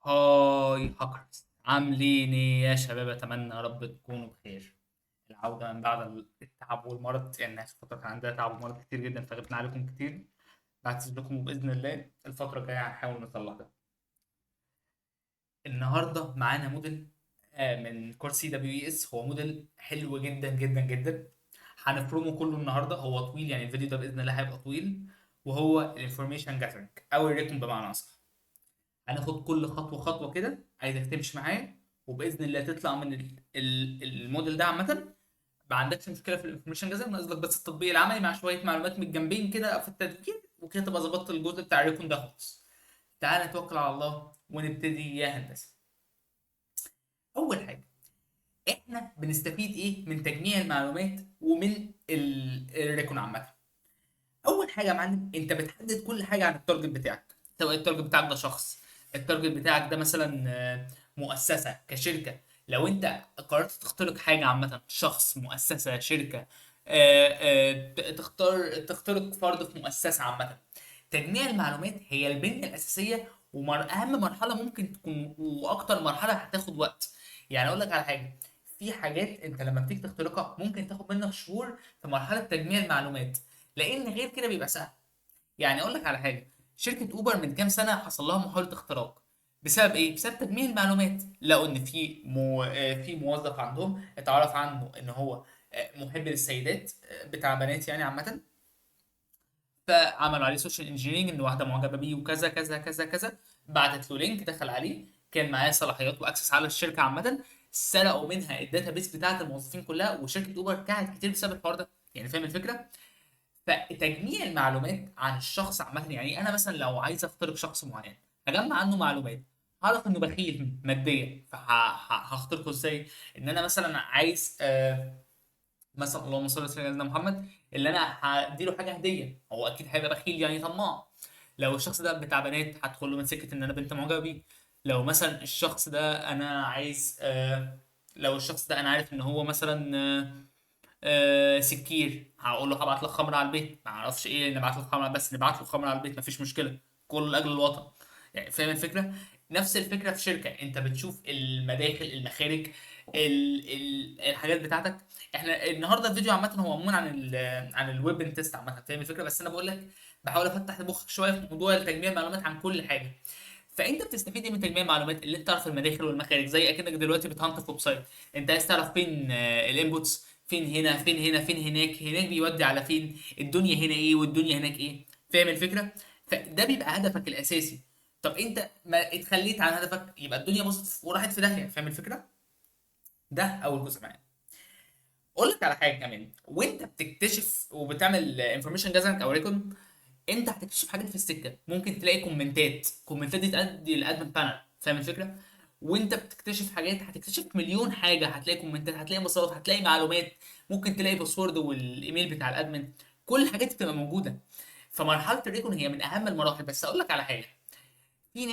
هاي هاكرز، عاملين ايه يا شباب؟ اتمنى يا رب تكونوا بخير. العودة من بعد التعب والمرض، يعني الناس فترة كان عندها تعب ومرض كتير جدا فغبنا عليكم كتير. بعتذر لكم وبإذن الله الفترة الجاية هنحاول نصلح ده. النهاردة معانا موديل من كورس سي دبليو اي اس. هو موديل حلو جدا جدا جدا. هنفرمه كله النهارده. هو طويل، يعني الفيديو ده بإذن الله هيبقى طويل. وهو الانفورميشن جاثرنج او الريكون بمعنى اصح. هناخد كل خطوه خطوه كده، عايزك تمشي معايا وباذن الله تطلع من الموديل ده عامه ما عندكش مشكله في الانفورميشن جاذر، ناقص لك بس التطبيق العملي مع شويه معلومات من الجنبين كده في التدوير، وكده تبقى ظبطت الجزء بتاع الريكون ده خالص. تعال نتوكل على الله ونبتدي يا هندسه. اول حاجه، احنا بنستفيد ايه من تجميع المعلومات ومن الريكون عامه؟ اول حاجه يا معلم، انت بتحدد كل حاجه عن التارجت بتاعك. سواء التارجت بتاعك ده شخص، التارجت بتاعك ده مثلا مؤسسه كشركه. لو انت قررت تخترق حاجه عامه، شخص، مؤسسه، شركه، تخترق فرد في مؤسسه عامه. تجميع المعلومات هي البنيه الاساسيه واهم مرحله ممكن تكون، واكتر مرحله هتاخد وقت. يعني اقول لك على حاجه، في حاجات انت لما بتيجي تخترقها ممكن تاخد منك شهور في مرحله تجميع المعلومات، لان غير كده بيبقى سهل. يعني اقول لك على حاجه، شركه اوبر من كام سنه حصل لها محاوله اختراق. بسبب ايه؟ بسبب تجميع المعلومات. لقوا ان في موظف عندهم اتعرف عنه ان هو محب للسيدات، بتاع بنات يعني عامه. فعملوا عليه سوشيال انجينيرنج ان واحده معجبه بيه وكذا كذا كذا كذا. بعتت له لينك، دخل عليه، كان معاه صلاحيات واكسس على الشركه عامه. سرقوا منها الداتا بتاعت الموظفين كلها، وشركه اوبر كانت كتير بسبب الحوار ده. يعني فاهم الفكره؟ فتجميع المعلومات عن الشخص عامة، يعني أنا مثلا لو عايز أخترق شخص معين هجمع عنه معلومات. هعرف إنه بخيل ماديا فهخترقه إزاي؟ إن أنا مثلا عايز مثلا اللهم صل على سيدنا محمد، اللي أنا هديله حاجة هدية، هو أكيد هيبقى بخيل يعني طماع. لو الشخص ده بتاع بنات هدخل له من سكة إن أنا بنت معجبة بيه. لو مثلا الشخص ده أنا عايز لو الشخص ده أنا عارف إن هو مثلا سكير، هقول له هبعت لك خمر على البيت. ما اعرفش ايه نبعت له خمر، بس نبعت له خمر على البيت مفيش مشكله، كله لاجل الوطن. يعني فاهم الفكره؟ نفس الفكره في شركه، انت بتشوف المداخل، المخارج، الحاجات بتاعتك. احنا النهارده الفيديو عامه هو عموما عن الويب تيست عامه، فاهم الفكره؟ بس انا بقول لك بحاول افتح مخك شويه في موضوع تجميع المعلومات عن كل حاجه. فانت بتستفيد ايه من تجميع المعلومات؟ اللي انت تعرف المداخل والمخارج، زي اكنك دلوقتي بتهنت في ويب سايت. انت عايز تعرف فين الانبوتس، فين هنا، فين هنا، فين هناك، هناك بيودي على فين، الدنيا هنا ايه والدنيا هناك ايه. فاهم الفكره؟ فده بيبقى هدفك الاساسي. طب انت ما اتخليت عن هدفك يبقى الدنيا باظت وراحت في داهيه. فاهم الفكره؟ ده اول جزء معايا. اقول لك على حاجه كمان، وانت بتكتشف وبتعمل انفورميشن جاذرنج او ريكون، انت هتكتشف حاجات في السكه. ممكن تلاقي كومنتات دي تأدي للادمن بانل. فاهم الفكره؟ وانت بتكتشف حاجات هتكتشف مليون حاجه، هتلاقي كومنتات، هتلاقي بصات، هتلاقي معلومات. ممكن تلاقي باسورد والايميل بتاع الادمن. كل الحاجات دي بتبقى موجوده. فمرحله الريكون هي من اهم المراحل. بس اقول لك على حاجه، في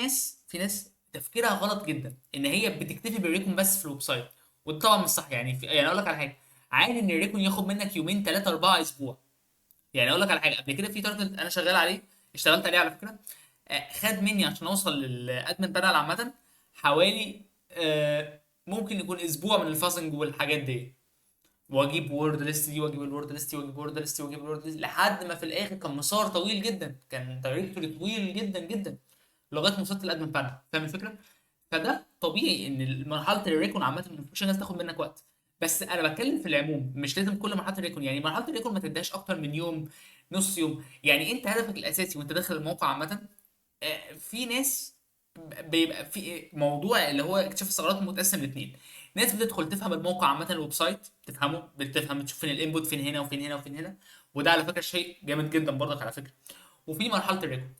ناس تفكيرها غلط جدا ان هي بتكتفي بالريكون بس في الويب سايت. وده طبعا مش صح. يعني اقول لك على حاجه، عادي ان الريكون ياخد منك يومين، ثلاثه، اربعه، اسبوع. يعني اقول لك على حاجه، قبل كده في تارجت انا شغال عليه، اشتغلت عليه على فكره، خد مني عشان اوصل للادمن بانل عامه حوالي ممكن يكون اسبوع من الفازنج والحاجات دي. واجيب وورد ليست دي، واجيب الوورد ليست دي، واجيب وورد ليست، واجيب الوورد ليست، لحد ما في الاخر كان مسار طويل جدا، كان دايركتوري طويل جدا جدا، لغايه ما وصلت للادمن بانل. فاهم الفكره؟ فده طبيعي ان مرحله الريكون عامه مش الناس تاخد منك وقت. بس انا بتكلم في العموم، مش لازم كل مرحله الريكون. يعني مرحله الريكون ما تديهاش اكتر من يوم، نص يوم. يعني انت هدفك الاساسي وانت داخل الموقع عامه، في ناس بيبقى في موضوع اللي هو اكتشاف الثغرات متقسم لاثنين. ناس بتدخل تفهم الموقع عامه، الويب سايت تفهمه، بتفهم تشوف فين الانبوت، فين هنا وفين هنا وفين هنا. وده على فكره شيء جامد جدا برضك على فكره. وفي مرحله الريكون.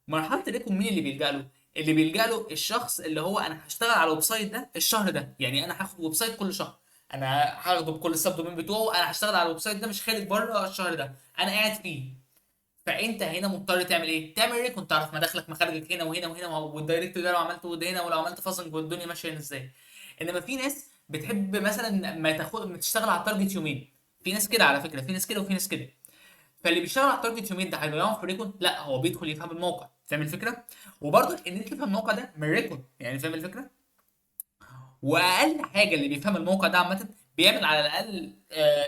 مرحله الريكون مين اللي بيلجأ له؟ اللي بيلجأ له الشخص اللي هو انا هشتغل على الويب سايت ده الشهر ده. يعني انا هاخد ويب سايت كل شهر، انا هاخده بكل السب دومين بتوعه، انا هشتغل على الويب سايت ده مش خارج بره الشهر ده، انا قاعد فيه. فانت هنا مضطر تعمل ايه؟ تعمل ريكون، تعرف مداخلك مخارجك هنا وهنا وهنا، والدايركت ده لو عملته ده هنا، ولو عملت فاصل والدنيا ماشيه هنا ازاي. انما في ناس بتحب مثلا ما تاخد، ما تشتغل على التارجت يومين. في ناس كده على فكره، في ناس كده وفي ناس كده. فاللي بيشتغل على التارجت يومين ده هيضيعهم في الريكون؟ لا، هو بيدخل يفهم الموقع. فاهم الفكره؟ وبرضه ان انت تفهم الموقع ده من الريكون، يعني فاهم الفكره؟ واقل حاجه اللي بيفهم الموقع ده عامه بيعمل على الاقل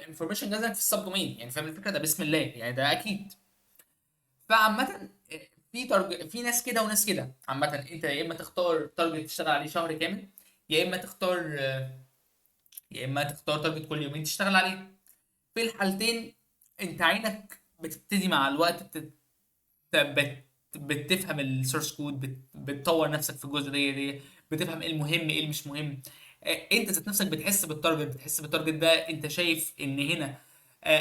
انفورميشن جاذرنج في السب دومين، يعني فاهم الفكره؟ ده بسم الله يعني، ده اكيد. فعامه في ناس كده وناس كده. عامه انت يا اما تختار تارجت تشتغل عليه شهر كامل، يا اما تختار تارجت كل يومين تشتغل عليه. في الحالتين انت عينك بتبتدي مع الوقت بتفهم السورس كود، بتطور نفسك في الجزء دي، بتفهم ايه المهم ايه اللي مش مهم. انت ذات نفسك بتحس بالتارجت ده. انت شايف ان هنا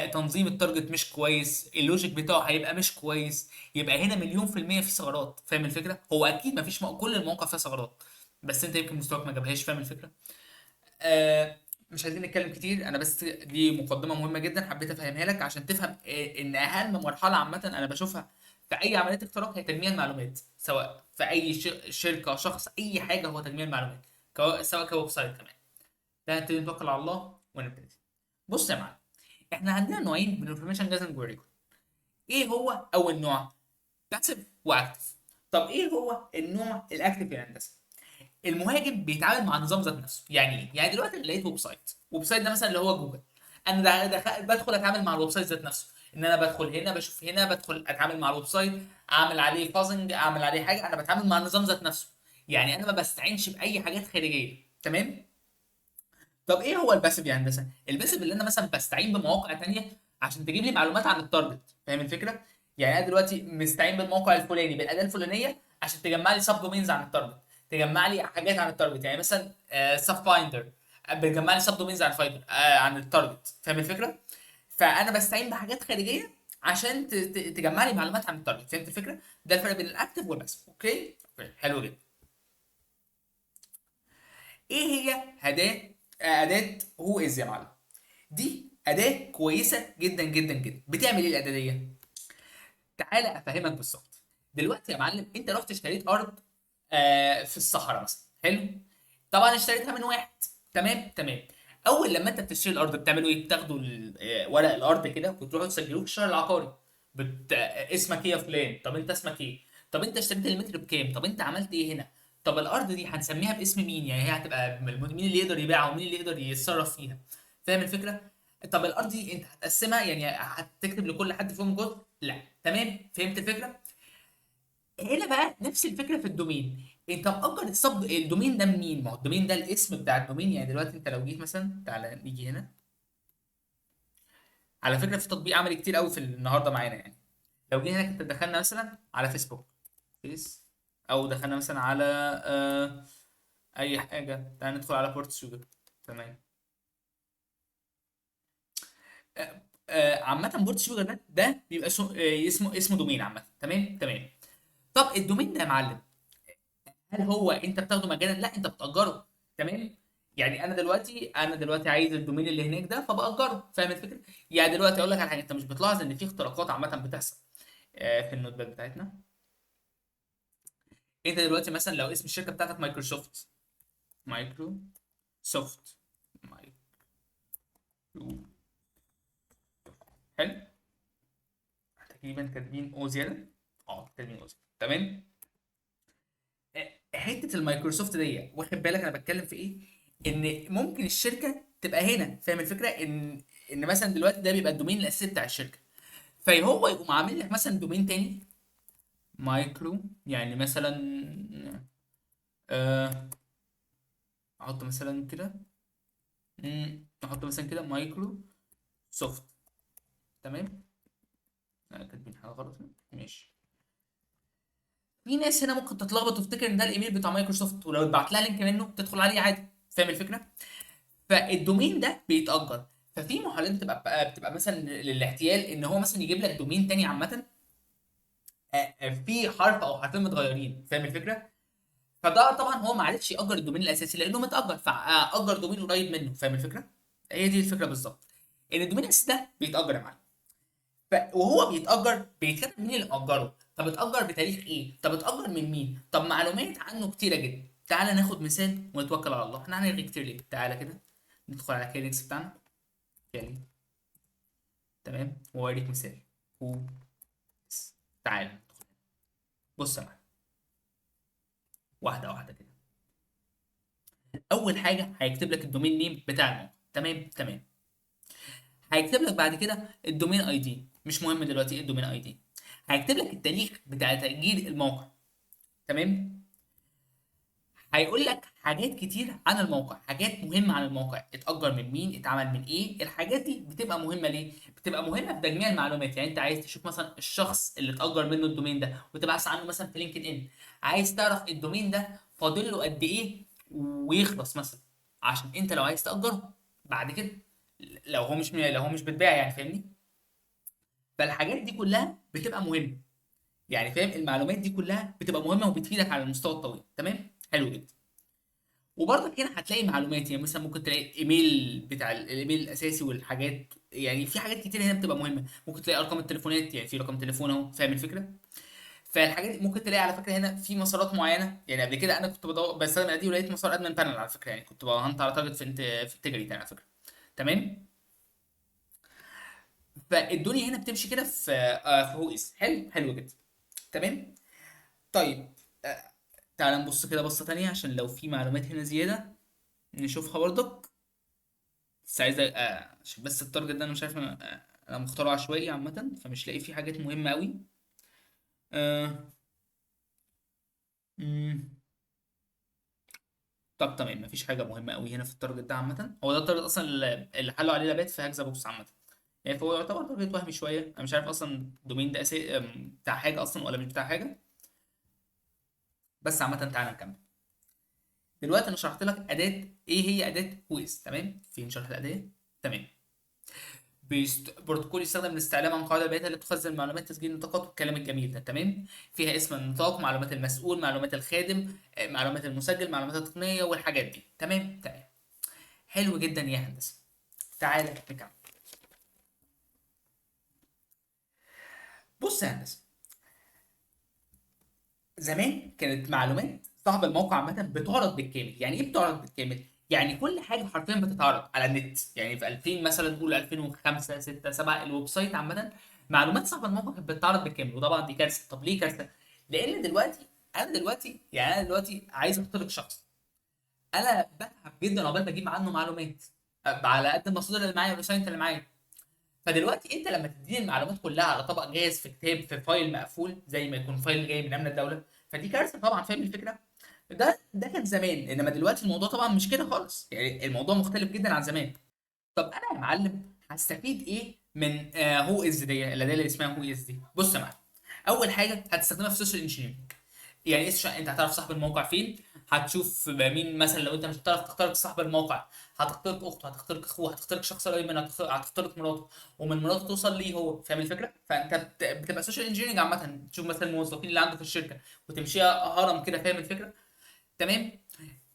تنظيم التارجت مش كويس، اللوجيك بتاعه هيبقى مش كويس، يبقى هنا مليون في المية في ثغرات. فاهم الفكرة؟ هو اكيد مفيش كل المواقع فيها ثغرات، بس انت يمكن مستواك ما جابهاش. فاهم الفكرة؟ آه مش عايزين نتكلم كتير، انا بس دي مقدمه مهمه جدا حبيت افهمها لك عشان تفهم ان اهم مرحله عامه انا بشوفها في اي عمليه اختراق هي تجميع المعلومات، سواء في اي شركه شخص اي حاجه، هو تجميع المعلومات، سواء كويب سايت كمان. ده هنبتدي نتوكل على الله ونبتدي. بص يا معلم، احنا عندنا نوعين من الانفورميشن جاذرنج وريكورد. ايه هو اول نوع؟ باسيف واكتف. طب ايه هو النوع الاكتف يا هندسه؟ المهاجم بيتعامل مع النظام ذات نفسه. يعني ايه؟ يعني دلوقتي أنا لقيت ويب سايت ده مثلا اللي هو جوجل، انا بدخل اتعامل مع الويب سايت ذات نفسه، ان انا بدخل هنا بشوف هنا، بدخل اتعامل مع الويب سايت، اعمل عليه فازنج، اعمل عليه حاجه، انا بتعامل مع النظام ذات نفسه. يعني انا ما بستعينش باي حاجات خارجيه. تمام؟ طب ايه هو الباسيف يا هندسه؟ الباسيف اللي انا مثلا بستعين بمواقع تانية عشان تجيب لي معلومات عن التارجت. فاهم الفكره؟ يعني انا دلوقتي مستعين بالموقع الفلاني بالاداه الفلانيه عشان تجمع لي سب دومينز عن التارجت، تجمع لي حاجات عن التارجت. يعني مثلا سب فايندر بتجمع لي سب دومينز عن الفايندر عن التارجت. فاهم الفكره؟ فانا بستعين بحاجات خارجيه عشان تجمع لي معلومات عن التارجت. فهمت الفكره؟ ده الفرق بين الاكتف والباسيف. اوكي؟ اوكي، حلو جدا. ايه هي اداه هو از يا معلم؟ دي اداه كويسه جدا جدا جدا. بتعمل ايه الاداه دي؟ تعالى افهمك بالظبط. دلوقتي يا معلم انت رحت اشتريت ارض في الصحراء مثلا. حلو. طبعا اشتريتها من واحد. تمام تمام. اول لما انت بتشتري الارض بتعملوا ايه؟ بتاخدوا ورق الارض كده وتروحوا تسجلوه في الشهر العقاري. اسمك ايه يا فلان؟ طب انت اسمك ايه؟ طب انت اشتريت المتر بكام؟ طب انت عملت ايه هنا؟ طب الارض دي هنسميها باسم مين؟ يعني هي هتبقى مين اللي يقدر يبيعها ومين اللي يقدر يتصرف فيها؟ فاهم الفكره؟ طب الارض دي انت هتقسمها، يعني هتكتب لكل حد فيهم جزء؟ لا. تمام؟ فهمت الفكره؟ هنا بقى نفس الفكره في الدومين. انت مأجر الدومين ده منين؟ ما هو الدومين ده الاسم بتاع الدومين. يعني دلوقتي انت لو جيت مثلا، تعالى نيجي هنا. على فكره في تطبيق عملي كتير قوي في النهارده معانا يعني. لو جينا هنا كنت دخلنا مثلا على فيسبوك، فيس، او دخلنا مثلا على اي حاجه، تعالى ندخل على بورت سوجر. تمام. عامه بورت سوجر ده بيبقى اسمه دومين عامه. تمام تمام. طب الدومين ده يا معلم، هل هو انت بتاخده مجانا؟ لا، انت بتأجره. تمام. يعني انا دلوقتي عايز الدومين اللي هناك ده فبأجره. فاهم الفكره؟ يعني دلوقتي اقول لك على حاجه، انت مش بتلاحظ ان في اختراقات عامه بتحصل في النوت باد بتاعتنا؟ انت دلوقتي مثلا لو اسم الشركه بتاعتك مايكروسوفت، مايكرو سوفت، مايكرو، حلو. تقريبا كاتبين او زياده. اه كاتبين او زياده. تمام. حته المايكروسوفت دي، واخد بالك انا بتكلم في ايه؟ ان ممكن الشركه تبقى هنا. فاهم الفكره؟ ان مثلا دلوقتي ده بيبقى الدومين الاساسي بتاع الشركه، فهو يقوم عامل لك مثلا دومين تاني مايكرو. يعني مثلا آه، احط مثلا كده، احط مثلا كده مايكرو سوفت. تمام. كاتبين حاجه غلط هنا. ماشي. في ناس هنا ممكن تتلخبط وتفتكر ان ده الايميل بتاع مايكروسوفت، ولو اتبعت لها لينك منه تدخل عليه عادي. فاهم الفكره؟ فالدومين ده بيتأجر. ففي محاولات بتبقى مثلا للاحتيال ان هو مثلا يجيب لك دومين تاني عامه في حرف او حرفين متغيرين. فاهم الفكره؟ فده طبعا هو ما عرفش يأجر الدومين الاساسي لانه متأجر، فأجر دومين قريب منه. فاهم الفكره؟ هي دي الفكره بالظبط. ان الدومين الاساسي ده بيتأجر يا معلم. وهو بيتأجر بيتكتب مين اللي مأجره. طب اتأجر بتاريخ ايه؟ طب اتأجر من مين؟ طب معلومات عنه كتيره جدا. تعالى ناخد مثال ونتوكل على الله. احنا هنرغي كتير ليه؟ تعالى كده ندخل على كلينكس بتاعنا. يعني تمام، واوريك مثال. هو اس. تعال بص يا معلم، واحده واحده كده. اول حاجه هيكتب لك الدومين نيم بتاع الموقع، تمام تمام. هيكتب لك بعد كده الدومين اي دي، مش مهم دلوقتي ايه الدومين اي دي. هيكتب لك التاريخ بتاع تسجيل الموقع، تمام. هيقول لك حاجات كتير عن الموقع، حاجات مهمة عن الموقع، اتأجر من مين، اتعمل من ايه. الحاجات دي بتبقى مهمة ليه؟ بتبقى مهمة في تجميع المعلومات. يعني انت عايز تشوف مثلا الشخص اللي اتأجر منه الدومين ده وتبحث عنه مثلا في لينكد ان، عايز تعرف الدومين ده فاضل له قد ايه ويخلص مثلا، عشان انت لو عايز تأجره بعد كده، لو هو مش بيتباع يعني، فاهمني؟ فالحاجات دي كلها بتبقى مهمة، يعني فاهم، المعلومات دي كلها بتبقى مهمة وبتفيدك على المستوى الطويل، تمام. حلو جدا. وبرضك هنا هتلاقي معلومات، يعني مثلا ممكن تلاقي ايميل بتاع الايميل الاساسي والحاجات، يعني في حاجات كتير هنا بتبقى مهمه. ممكن تلاقي ارقام التليفونات، يعني في رقم تليفون اهو، فاهم الفكره؟ فالحاجات دي ممكن تلاقي على فكره هنا في مسارات معينه. يعني قبل كده انا كنت بستخدم دي ولقيت مسار ادمن بانل على فكره، يعني كنت بهنت على تارجت في انتجريتي على فكره، تمام. فالدنيا هنا بتمشي كده في هو اس. حلو حلو جدا، تمام. طيب آه، تعال نبص كده بصه تانيه عشان لو في معلومات هنا زياده نشوفها برضك. بس عايز عشان بس التارجت ده انا مش عارف، انا مختاره عشوائي عامه، فمش لاقي فيه حاجات مهمه قوي. آه... مم. طب تمام، مفيش حاجه مهمه قوي هنا في التارجت ده عامه. هو ده التارجت اصلا اللي حلوا عليه لابات في هاكزا بوكس عامه. يعني فهو يعتبر تارجت وهمي شويه. انا مش عارف اصلا الدومين ده بتاع حاجه اصلا ولا مش بتاع حاجه. بس عامه تعالى نكمل. دلوقتي انا شرحت لك اداه، ايه هي اداه كويس، تمام. فين شرح الاداه؟ تمام. بروتوكول يستخدم للاستعلام عن قواعد البيانات التي تخزن معلومات تسجيل النطاقات والكلام الجميل ده، تمام. فيها اسم النطاق، معلومات المسؤول، معلومات الخادم، معلومات المسجل، معلومات التقنية والحاجات دي، تمام تمام. حلو جدا يا هندسة. تعالى نكمل. بص يا هندسة، زمان كانت معلومات صاحب الموقع عامة بتعرض بالكامل. يعني ايه بتعرض بالكامل؟ يعني كل حاجة حرفيا بتتعرض على النت. يعني في 2000 مثلا، نقول 2005 6 7، الويب سايت عامة معلومات صاحب الموقع كانت بتتعرض بالكامل. وطبعا دي كارثة. طب ليه كارثة؟ لأن دلوقتي انا دلوقتي عايز اخترق شخص، انا بتعب جدا عقبال ما اجيب عنه معلومات على قد المصادر اللي معايا والوسائل اللي معايا. فدلوقتي انت لما تديني المعلومات كلها على طبق جاهز في كتاب في فايل مقفول، زي ما يكون فايل جاي من امن الدوله، فدي كارثه طبعا، فاهم الفكره؟ ده كان زمان، انما دلوقتي الموضوع طبعا مش كده خالص. يعني الموضوع مختلف جدا عن زمان. طب انا يا معلم هستفيد ايه من هو از دي الاداه اللي اسمها هو از دي؟ بص يا معلم، اول حاجه هتستخدمها في السوشيال انجينيرنج. يعني ايه انت هتعرف صاحب الموقع فين، هتشوف مين مثلا. لو انت مش هتعرف تخترق صاحب الموقع، هتخترق اخته، هتخترق اخوه، هتخترق شخص قريب منه، هتخترق مراته، ومن مراته توصل ليه هو، فاهم الفكره؟ فانت بتبقى سوشيال انجينيرنج عامه، تشوف مثلا الموظفين اللي عنده في الشركه وتمشيها هرم كده، فاهم الفكره؟ تمام.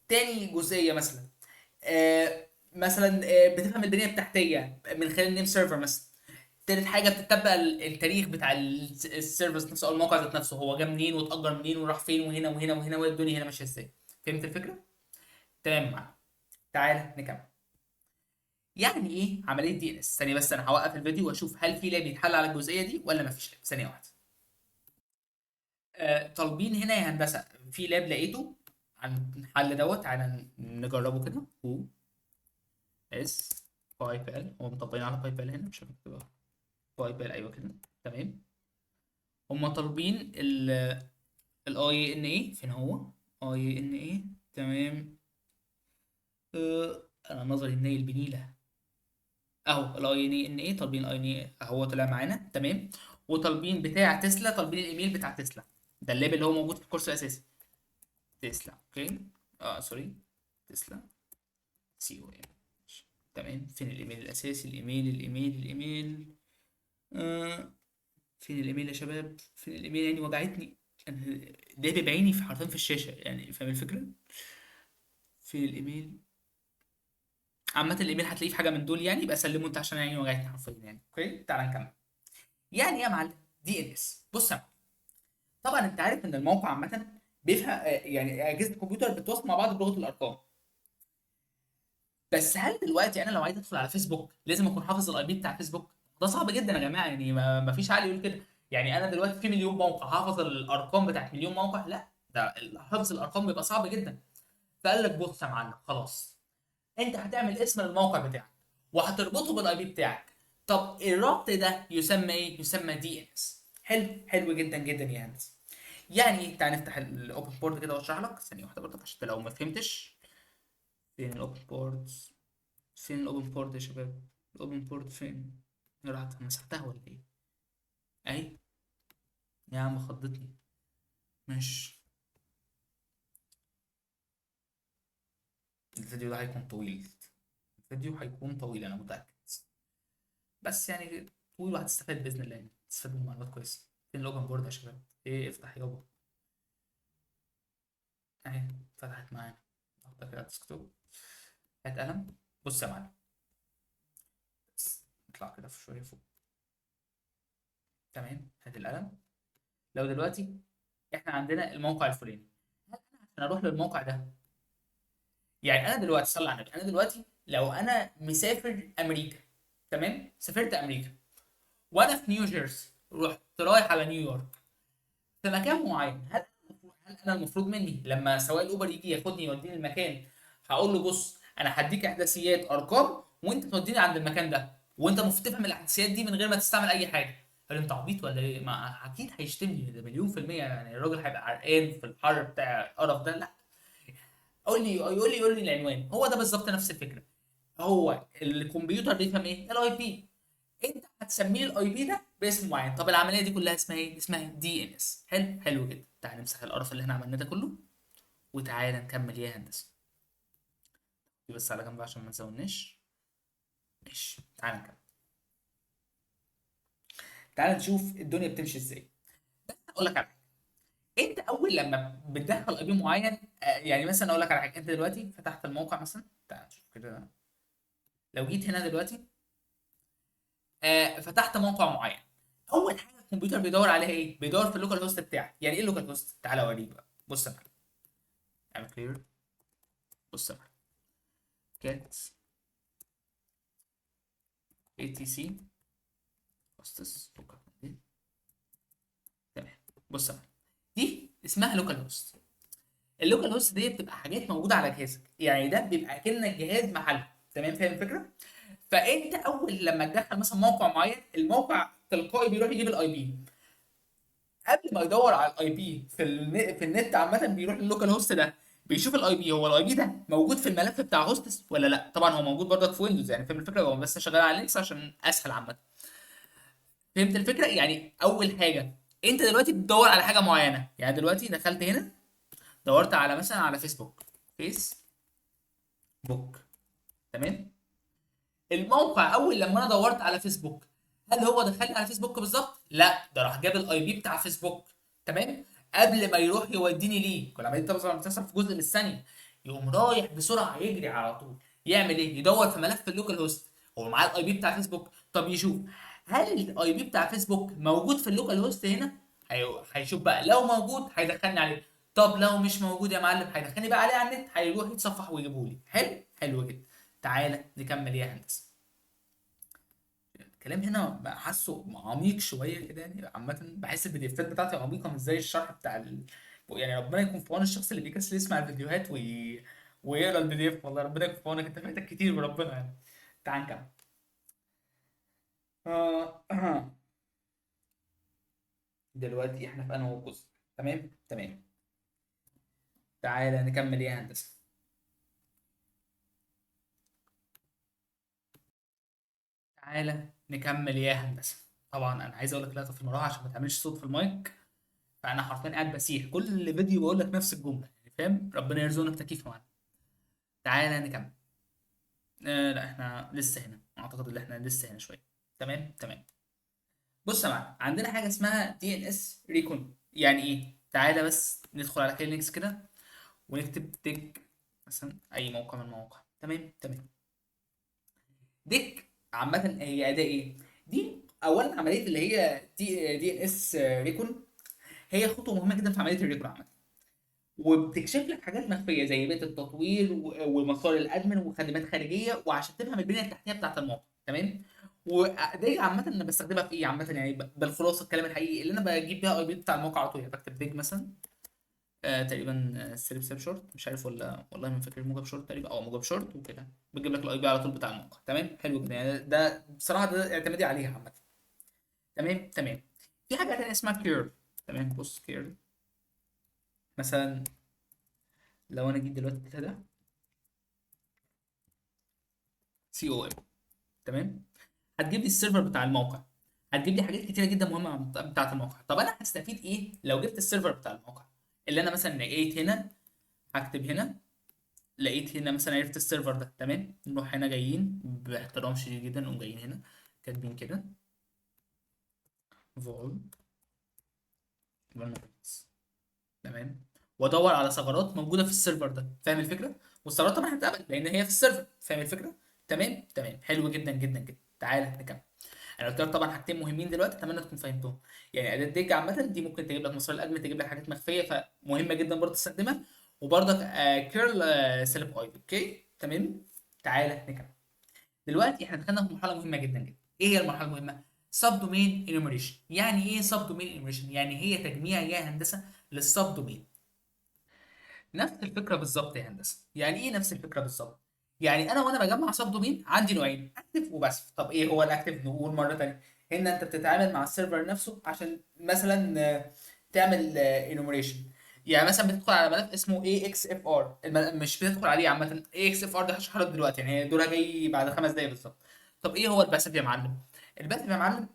تاني جزئيه مثلا، مثلا بتفهم البنيه التحتيه من خلال النيم سيرفر مثلا. تالت حاجه بتتبع التاريخ بتاع السيرفيس نفسه او الموقع ذات نفسه، هو جه منين واتاجر منين وراح فين وهنا وهنا وهنا، والدنيا هنا ماشيه ازاي. فهمت الفكره؟ تمام معاك. تعالى نكمل. يعني ايه عمليه دي ان اس؟ ثانيه بس، انا هوقف الفيديو واشوف هل في لاب يتحل على الجزئيه دي ولا مفيش لاب. ثانيه واحده. طالبين هنا يا هندسه في لاب لقيته عن الحل دوت. تعالى نجربه كده. هو اس باي بال، هو مطبقين على باي بال هنا، مش هنكتبها. باي بال، ايوه كده، تمام. هم طالبين الاي ان اي. فين هو؟ اي ان اي، تمام. انا نظري النيل بنيله. اهو الاي ان اي، طالبين الاي ان اي اهو طلع معانا، تمام. وطالبين بتاع تسلا، طالبين الايميل بتاع تسلا. ده الليبل اللي هو موجود في الكورس الاساسي. تسلا، اوكي. سوري، تسلا سي او ام. تمام. فين الايميل الاساسي؟ الايميل. آه فين الايميل يا شباب؟ فين الايميل؟ يعني وجعتني. أنا ده بعيني في حرفين في الشاشه، يعني فاهم الفكره؟ فين الايميل؟ عامة الايميل هتلاقيه في حاجة من دول، يعني يبقى سلمه انت عشان يعني وجعتني حرفيا يعني. اوكي تعال نكمل. يعني ايه يا معلم دي ان اس؟ بص يا معلم، طبعا انت عارف ان الموقع عامة بيفهم، يعني اجهزة الكمبيوتر بتتواصل مع بعض بلغة الارقام. بس هل دلوقتي انا لو عايز ادخل على فيسبوك لازم اكون حافظ الاي بي بتاع فيسبوك؟ ده صعب جدا يا جماعه، يعني ما فيش عقل يقول كده. يعني انا دلوقتي في مليون موقع حافظ الارقام بتاعت مليون موقع؟ لا، ده حفظ الارقام بيبقى صعب جدا. فقال لك بص يا معلم، خلاص انت هتعمل اسم الموقع بتاعك وهتربطه بالاي بي بتاعك. طب الربط ده يسمى ايه؟ يسمى دي ان اس. حلو، حلو جدا جدا يا هندسه. يعني تعال نفتح الاوبن بورد كده واشرح لك ثانيه واحده برضه عشان لو ما فهمتش. فين الاوبن بورد؟ فين الاوبن بورد يا شباب؟ الاوبن بورد فين؟ راحت مسحتها ولا ايه؟ اهي. يا عم خضتني. ماشي. الفيديو ده هيكون طويل. الفيديو هيكون طويل انا متاكد. بس يعني طويل وهتستفاد باذن الله، يعني تستفاد من معلومات كويسه. فين الاوبن بورد يا شباب؟ ايه، افتح يابا. اهي فتحت معانا. احطها كده على الديسكتوب. هات قلم. بص يا معلم، بس نطلع كده في شويه فوق. تمام، هات القلم. لو دلوقتي احنا عندنا الموقع الفلاني، هل انا عشان اروح للموقع ده، يعني انا دلوقتي صلي على النبي، انا دلوقتي لو انا مسافر امريكا، تمام، سافرت امريكا وانا في نيو جيرسي، رحت رايح على نيويورك في مكان معين، هل انا المفروض مني لما سواق الاوبر يجي ياخدني يوديني المكان، هقول له بص انا هديك احداثيات ارقام وانت توديني عند المكان ده، وانت المفروض تفهم الاحداثيات دي من غير ما تستعمل اي حاجه؟ قال لي انت عبيط ولا ايه؟ ما اكيد هيشتمني، ده مليون في الميه، يعني الراجل هيبقى عرقان في الحر بتاع القرف ده. لا، يقول لي العنوان. هو ده بالظبط نفس الفكره. هو الكمبيوتر بيفهم ايه؟ الاي بي. انت هتسميه الاي بي ده باسم معين. طب العمليه دي كلها اسمها ايه؟ اسمها دي ان اس. حلو، حلو جدا. تعال نمسح القرف اللي احنا عملناه ده كله وتعالى نكمل يا هندسه. دي بس على جنب عشان ما نزودناش. ماشي، تعالى نكمل. تعالى نشوف الدنيا بتمشي ازاي. اقول لك على حاجه. انت اول لما بتدخل اي بي معين، يعني مثلا اقول لك على حاجه، انت دلوقتي فتحت الموقع مثلا، تعال نشوف كده. لو جيت هنا دلوقتي، فتحت موقع معين، اول حاجه الكمبيوتر بيدور عليها ايه؟ بيدور في اللوكال هوست بتاعك. يعني ايه اللوكال هوست؟ تعالى اوريك بقى. بص يا معلم، اعمل كلير. بص يا معلم، كات اي تي سي هوستس فكك من دي. تمام. بص يا معلم، دي اسمها لوكال هوست. اللوكال هوست دي بتبقى حاجات موجوده على جهازك، يعني ده بيبقى كأنك جهاز محل. تمام، فاهم الفكره؟ فانت اول لما تدخل مثلا موقع معين، الموقع تلقائي بيروح يجيب الاي بي. قبل ما يدور على الاي بي في النت عامه، بيروح لللوكال هوست ده، بيشوف الاي بي، هو الاي بي ده موجود في الملف بتاع هوستس ولا لا. طبعا هو موجود برضك في ويندوز، يعني فاهم الفكره، هو بس شغال على لينكس عشان اسهل عامه. فهمت الفكره؟ يعني اول حاجه انت دلوقتي بتدور على حاجه معينه، يعني دلوقتي دخلت هنا دورت على مثلا على فيسبوك. فيس بوك. تمام. الموقع اول لما انا دورت على فيسبوك، هل هو دخلني على فيسبوك بالظبط؟ لا، ده راح جاب الاي بي بتاع فيسبوك. تمام. قبل ما يروح يوديني ليه، كل عمليه طبعا بتحصل في جزء من الثانيه، يقوم رايح بسرعه يجري على طول يعمل ايه؟ يدور في ملف اللوكال هوست. هو معاه الاي بي بتاع فيسبوك، طب يشوف هل الاي بي بتاع فيسبوك موجود في اللوكال هوست هنا. هيشوف بقى، لو موجود هيدخلني عليه. طب لو مش موجود يا معلم، هيدخلني بقى عليه على النت، هيروح يتصفح ويجيبه لي. حلو، حلو جدا. تعالى نكمل يا هندسه. الكلام هنا بقى حاسه عميق شويه كده، يعني عامه بحس البي دي افات بتاعتي عميقه مش زي الشرح بتاع يعني ربنا يكون في عون الشخص اللي بيكسل يسمع الفيديوهات ويقرا البي دي اف. والله ربنا يكون في عونك، انت فايتك كتير بربنا يعني. تعال نكمل. دلوقتي احنا في انهي جزء؟ تمام، تمام. تعالى نكمل يا هندسه. تعالى نكمل يا هندسه. طبعا انا عايز اقول لك لا تطفي المروحه عشان ما تعملش صوت في المايك. فانا حرفيا قاعد بسيح كل فيديو بقول لك نفس الجمله، يعني فاهم، ربنا يرزقنا بتكييف معانا. تعالى نكمل. لا احنا لسه هنا، اعتقد ان احنا لسه هنا شويه. تمام، تمام. بص يا معلم، عندنا حاجه اسمها دي ان اس ريكون. يعني ايه؟ تعالى بس ندخل على كلينكس كده ونكتب ديك مثلا، اي موقع من المواقع. تمام، تمام. ديك عامه هي اداه ايه؟ دي اولا عمليه اللي هي دي ان اس ريكون، هي خطوه مهمه جدا في عمليه الريكون عامه. وبتكشف لك حاجات مخفيه زي بيت التطوير ومسار الادمن وخدمات خارجيه، وعشان تفهم البنيه التحتيه بتاعت الموقع. تمام. ودي عامه انا بستخدمها في ايه عامه يعني بالخلاصه الكلام الحقيقي اللي انا بجيب بيها اي بي بتاع الموقع على طول يعني بكتب ديج مثلا تقريبا سيلف سيب شورت مش عارف ولا والله ما فاكر موجب شورت تقريبا او موجب شورت وكده بتجيب لك الاي بي على طول بتاع الموقع. تمام حلو جدا يعني ده بصراحه ده اعتمادي عليها عامه. تمام تمام. في حاجه تانيه اسمها كيرل. تمام بص كيرل مثلا لو انا جيت دلوقتي كده سي او ام. تمام هتجيب لي السيرفر بتاع الموقع هتجيب لي حاجات كتيره جدا مهمه بتاعه الموقع. طب انا هستفيد ايه لو جبت السيرفر بتاع الموقع اللي انا مثلا لقيت هنا هكتب هنا لقيت هنا مثلا عرفت السيرفر ده. تمام نروح هنا جايين باحترام شديد جدا نقوم جايين هنا كاتبين كده فول vulnerabilities. تمام وادور على ثغرات موجوده في السيرفر ده. فاهم الفكره؟ والثغرات طبعا هتتقبل لان هي في السيرفر. فاهم الفكره؟ تمام تمام حلو جدا جدا جدا. تعالى نكمل. انا قلت لك طبعا حاجتين مهمين دلوقتي اتمنى تكون فهمتهم. يعني اداه ديج عامه دي ممكن تجيب لك مسار الادمن تجيب لك حاجات مخفيه فمهمه جدا برضه تستخدمها. وبرضك كيرل سيلف اي. اوكي تمام. تعالى نكمل. دلوقتي احنا دخلنا في مرحله مهمه جدا جدا. ايه هي المرحله المهمه؟ سب دومين انيميريشن. يعني ايه سب دومين انيميريشن؟ يعني هي تجميع يا هندسه للسب دومين. نفس الفكره بالظبط يا هندسه. يعني ايه نفس الفكره بالظبط؟ يعني انا وانا بجمع سب دومين عندي نوعين اكتف وباسف. طب ايه هو الاكتف؟ نقول مره تانيه. هنا انت بتتعامل مع السيرفر نفسه عشان مثلا تعمل انوميريشن. يعني مثلا بتدخل على ملف اسمه AXFR مش بتدخل عليه عامه. AXFR ده هشرحه لك دلوقتي يعني هي دورها جاي بعد 5 دقايق بالظبط. طب ايه هو الباسف يا معلم؟ الباسف يا معلم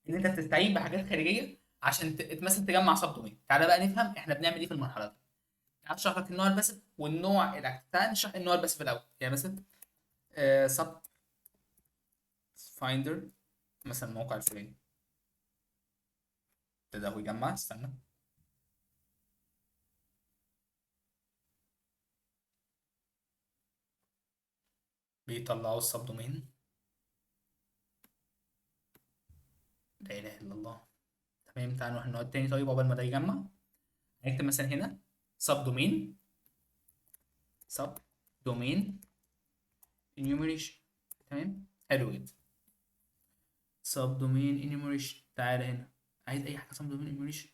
ان انت بتستعين بحاجات خارجيه عشان مثلا تجمع سب دومين. تعالى بقى نفهم احنا بنعمل ايه في المرحله دي. هشرح لك النوع الباسف والنوع الاكتف. تعال نشرح النوع الباسف الاول. يعني مثلا سب فايندر مثلا الموقع الفلاني ابتدى هو يجمع. استنى بيطلعوا السب دومين. لا اله الا الله. تمام تعال نروح النوع التاني. طيب عقبال ما ده يجمع هنكتب مثلا هنا سب دومين سب دومين انيوميريشن. تمام حلو جدا. سب دومين انيوميريشن. تعالى هنا عايز اي حاجه سب دومين انيوميريشن.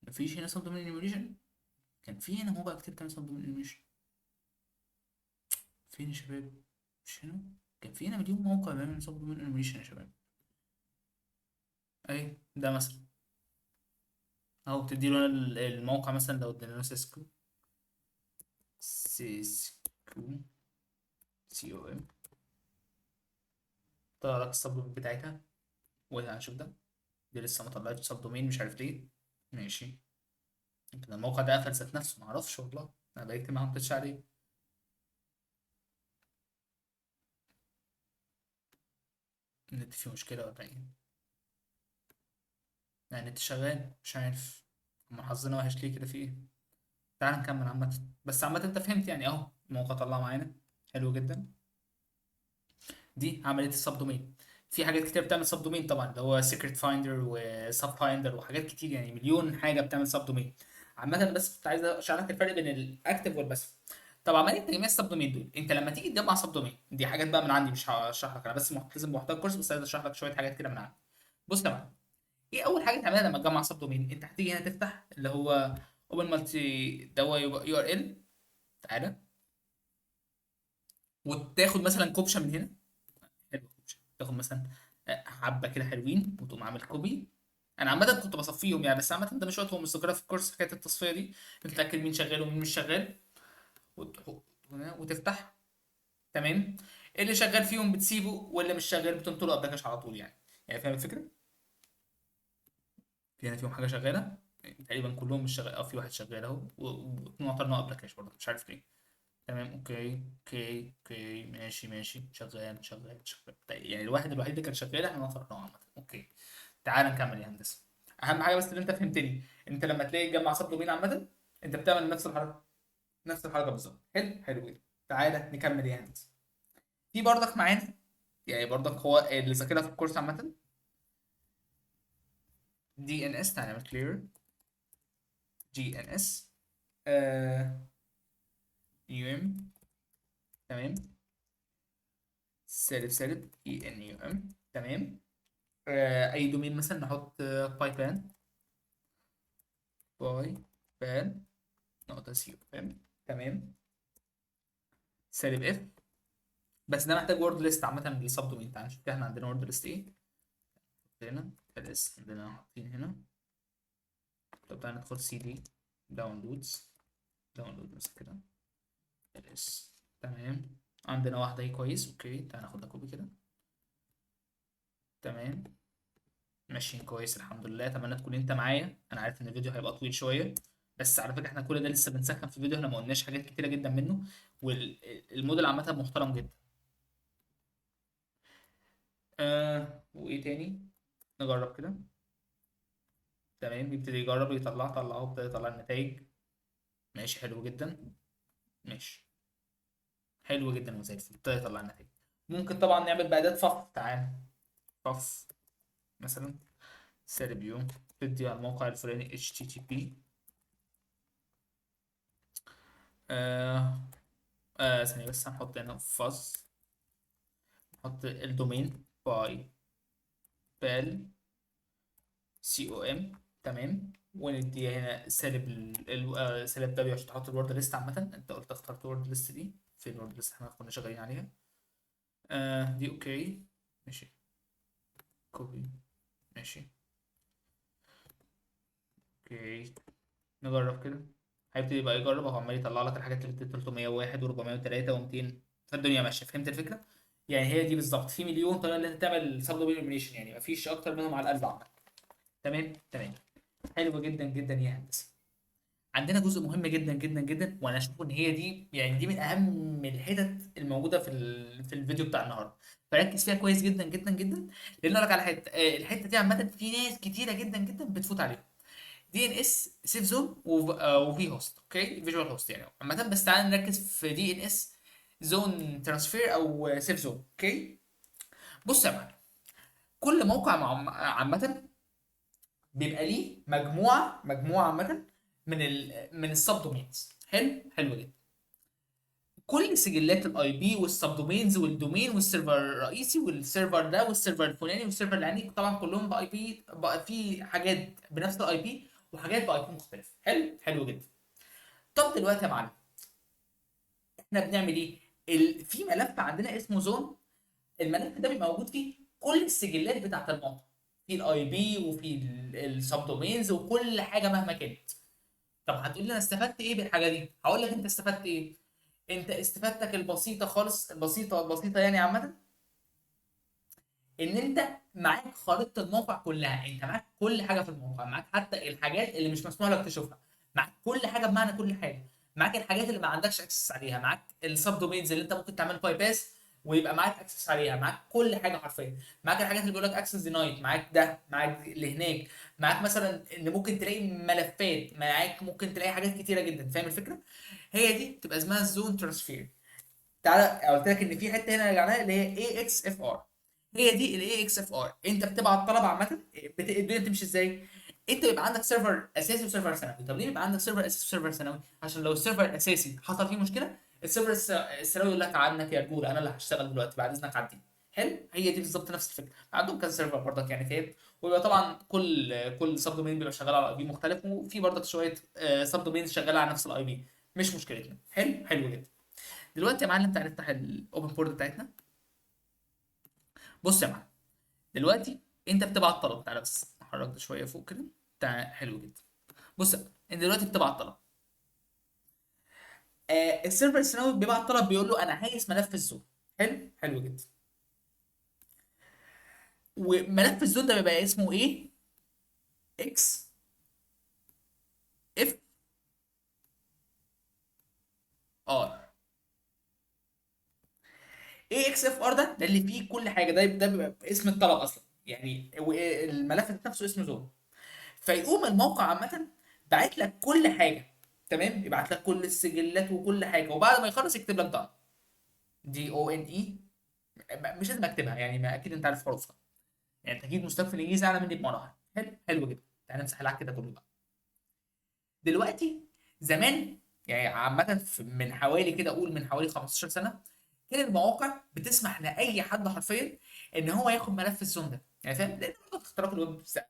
مفيش هنا سب دومين انيوميريشن. كان في هنا موقع كتير كان سب دومين انيوميريشن. فين يا شباب؟ مش هنا. كان في هنا مليون موقع بيعمل سب دومين انيميشن يا شباب. اي ده مثلا اهو بتدي له الموقع مثلا لو ادينا له سيسكو سيسكو COM طلع لك السب دومين بتاعتها. وهنشوف ده دي لسه ما طلعتش سب دومين مش عارف ليه. ماشي. يمكن الموقع ده قفل ذات نفسه ما اعرفش والله. انا بقيت ما عملتش عليه. النت فيه مشكله ولا ايه؟ يعني النت شغال مش عارف. هم حظنا وحش ليه كده في ايه؟ تعال نكمل عامة. بس عامة انت فهمت يعني اهو الموقع طلع معانا. حلو جدا. دي عملية السب دومين. في حاجات كتير بتعمل سب دومين طبعا اللي هو سيكريت فايندر وسب فايندر وحاجات كتير يعني مليون حاجة بتعمل سب دومين. عامة أنا بس كنت عايز اشرح لك الفرق بين الاكتف والباسف. طب عملية تجميع السب دومين دول انت لما تيجي تجمع سب دومين دي حاجات بقى من عندي مش هشرح لك انا بس ملتزم بمحتوى الكورس بس عايز اشرح لك شوية حاجات كده من عندي. بص يا معلم. ايه اول حاجة تعملها لما تجمع سب دومين؟ انت هتيجي هنا تفتح اللي هو اوبن مالتي دوا URL. تعالى وتاخد مثلا كوبشه من هنا. حلو كوبشه تاخد مثلا حبه كده حلوين وتقوم عامل كوبي. انا عامه كنت بصفيهم يعني بس عامه ده مش وقت هو مستقره في الكورس حكايه التصفيه دي. تتاكد مين شغال ومين مش شغال وتفتح. تمام. اللي شغال فيهم بتسيبه واللي مش شغال بتنطره ابلكاش على طول يعني. يعني فاهم الفكره؟ في هنا فيهم حاجه شغاله تقريبا كلهم مش شغال. اه في واحد شغال اهو ونعتبر ابلكاش برضه مش عارف ليه. تمام اوكي اوكي اوكي ماشي ماشي شغال شغال شغال. طيب يعني الواحد الوحيد اللي كان شغال احنا نفرناه عامة. اوكي. تعال نكمل يا هندسة. اهم حاجة بس اللي انت فهمتني. انت لما تلاقي جمع سب دومين عامة انت بتعمل نفس الحركة. نفس الحركة بالظبط. حلو حلو جدا. تعالى نكمل يا هندسة. في برضك معانا يعني برضك هو اللي ذاكرها في الكورس عامة DNS. تعالى نعمل كلير DNS UM. تمام سالب سالب اي ان يو ام. تمام. اي دومين مثلا نحط بايبان. باي بان نقطة سي او ام. تمام. سالب اف. بس ده محتاج وورد ليست عامة للسب دومين. تعال نشوف كده احنا عندنا وورد ليست ايه. هنا اس عندنا حاطين هنا. طب تعالى ندخل سي دي داونلودز. داونلود بس كده اس. تمام. عندنا واحدة هي كويس. اوكي تعالى ناخدها كوبي كده. تمام. ماشيين كويس الحمد لله. اتمنى تكون انت معايا. انا عارف ان الفيديو هيبقى طويل شوية، بس على فكرة احنا كل ده لسه بنسخن في الفيديو، احنا ما قلناش حاجات كتيرة جدا منه. والموديل عامة محترم جدا. وايه تاني؟ نجرب كده. تمام. يبتدي يجرب يطلع. طلعه ابتدى يطلع النتائج. ماشي حلو جدا. ماشي حلو جدا وزي الفل ابتدى يطلع النتائج. ممكن طبعا نعمل بأداة فصل. تعال فصل مثلا سالب يوم. تدي على الموقع الفلاني HTTP. آه ثانية بس هنحط هنا فصل. نحط الدومين باي بال سي او ام. تمام. وندي هنا سالب سالب دبليو عشان تحط الورد ليست. عامة انت قلت اخترت الورد ليست دي فين؟ الورد ليست احنا كنا شغالين عليها. دي اوكي. ماشي كوبي. ماشي اوكي. نجرب كده. هيبتدي بقى يجرب اهو عمال يطلع لك الحاجات اللي بتدي 301 و403 و200. فالدنيا ماشيه. فهمت الفكره؟ يعني هي دي بالظبط. في مليون طريقه اللي انت تعمل سب دومين اليمينيشن، يعني مفيش اكتر منهم على القلب عامه. تمام تمام. حلو جدا جدا يا هندسه. عندنا جزء مهم جدا جدا جدا، وانا اشوف ان هي دي يعني دي من اهم الحتت الموجوده في الفيديو بتاع النهارده. فركز فيها كويس جدا جدا جدا. لان اقول لك على حته الحته دي عامه في ناس كتيره جدا جدا بتفوت عليها. دي ان اس سيف زون وفي هوست. اوكي فيجوال هوست يعني عامه. بس تعال نركز في دي ان اس زون ترانسفير او سيف زون. اوكي. بص يا معلم، كل موقع عامه بيبقى ليه مجموعه عامه من السب دومينز. حلو حلو جدا. كل سجلات الاي بي والسب دومينز والدومين والسيرفر الرئيسي والسيرفر ده والسيرفر الفلاني والسيرفر العلاني طبعا كلهم باي بي. بقى في حاجات بنفس الاي بي وحاجات باي بي مختلف. حلو حلو جدا. طب دلوقتي يا معلم احنا بنعمل ايه؟ في ملف عندنا اسمه زون. الملف ده بيبقى موجود فيه كل السجلات بتاعت الموقع، في الاي بي وفي السب دومينز وكل حاجه مهما كانت. طب هتقول لي انا استفدت ايه بالحاجه دي؟ هقول لك انت استفدت ايه. انت استفادتك البسيطه خالص، البسيطه البسيطه يعني عامه، ان انت معاك خريطه الموقع كلها. انت معاك كل حاجه في الموقع، معاك حتى الحاجات اللي مش مسموح لك تشوفها. معاك كل حاجه بمعنى كل حاجه. معاك الحاجات اللي ما عندكش اكسس عليها، معاك السب دومينز اللي انت ممكن تعمل باي باس ويبقى معاك اكسس عليها، معاك كل حاجه حرفيا. معاك الحاجات اللي بيقول لك اكسس دينايت، معاك ده، معاك اللي هناك. معاك مثلا ان ممكن تلاقي ملفات، معاك ممكن تلاقي حاجات كتيره جدا. فاهم الفكره؟ هي دي تبقى اسمها الزون ترانسفير. تعالى قلت لك ان في حته هنا رجعناها اللي هي اي اكس اف ار. هي دي الاي اكس اف ار. انت بتبعت طلب عامه. الدنيا بتمشي ازاي؟ انت بيبقى عندك سيرفر اساسي وسيرفر ثانوي. طب ليه بيبقى عندك سيرفر اساسي وسيرفر ثانوي؟ عشان لو السيرفر الاساسي حصل فيه مشكله، السيرفر الثانوي يقول لك عنك يا رجوله انا اللي هشتغل دلوقتي بعد اذنك عدي. حلو. هي دي بالظبط نفس الفكره. عندهم كذا سيرفر برضك يعني فاهم. ويبقى طبعا كل سب دومين بيبقى شغال على اي بي مختلف، وفي برضك شويه سب دومينز شغاله على نفس الاي بي. مش مشكلتنا. حلو حلو جدا. دلوقتي يا معلم تعالى نفتح الاوبن بورد بتاعتنا. بص يا معلم، دلوقتي انت بتبعت طلب. تعالى بس نحرك ده شويه فوق كده. تعالى حلو جدا. بص يا معلم، انت دلوقتي بتبعت طلب. السيرفر الثانوي بيبعت طلب بيقول له انا عايز ملف الزون. حلو حلو جدا. وملف الزون ده بيبقى اسمه ايه؟ اكس اف ار. ايه اكس اف ار ده اللي فيه كل حاجه. ده بيبقى اسم الطلب اصلا يعني. الملف نفسه اسمه زون. فيقوم الموقع عامه باعت لك كل حاجه. تمام. يبعت لك كل السجلات وكل حاجه، وبعد ما يخلص يكتب لك ده دي او ان اي. مش لازم اكتبها يعني، ما اكيد انت عارف حروفها. يعني انت اكيد مستواك في الانجليزي اعلى مني بمراحل. حلو حلو جدا. تعالى نمسح العك كده كله بقى. دلوقتي زمان يعني عامه من حوالي كده اقول من حوالي 15 سنه كان المواقع بتسمح لاي حد حرفيا ان هو ياخد ملف الزون ده، يعني فاهم؟ لان برضه اختراق الويب ساعتها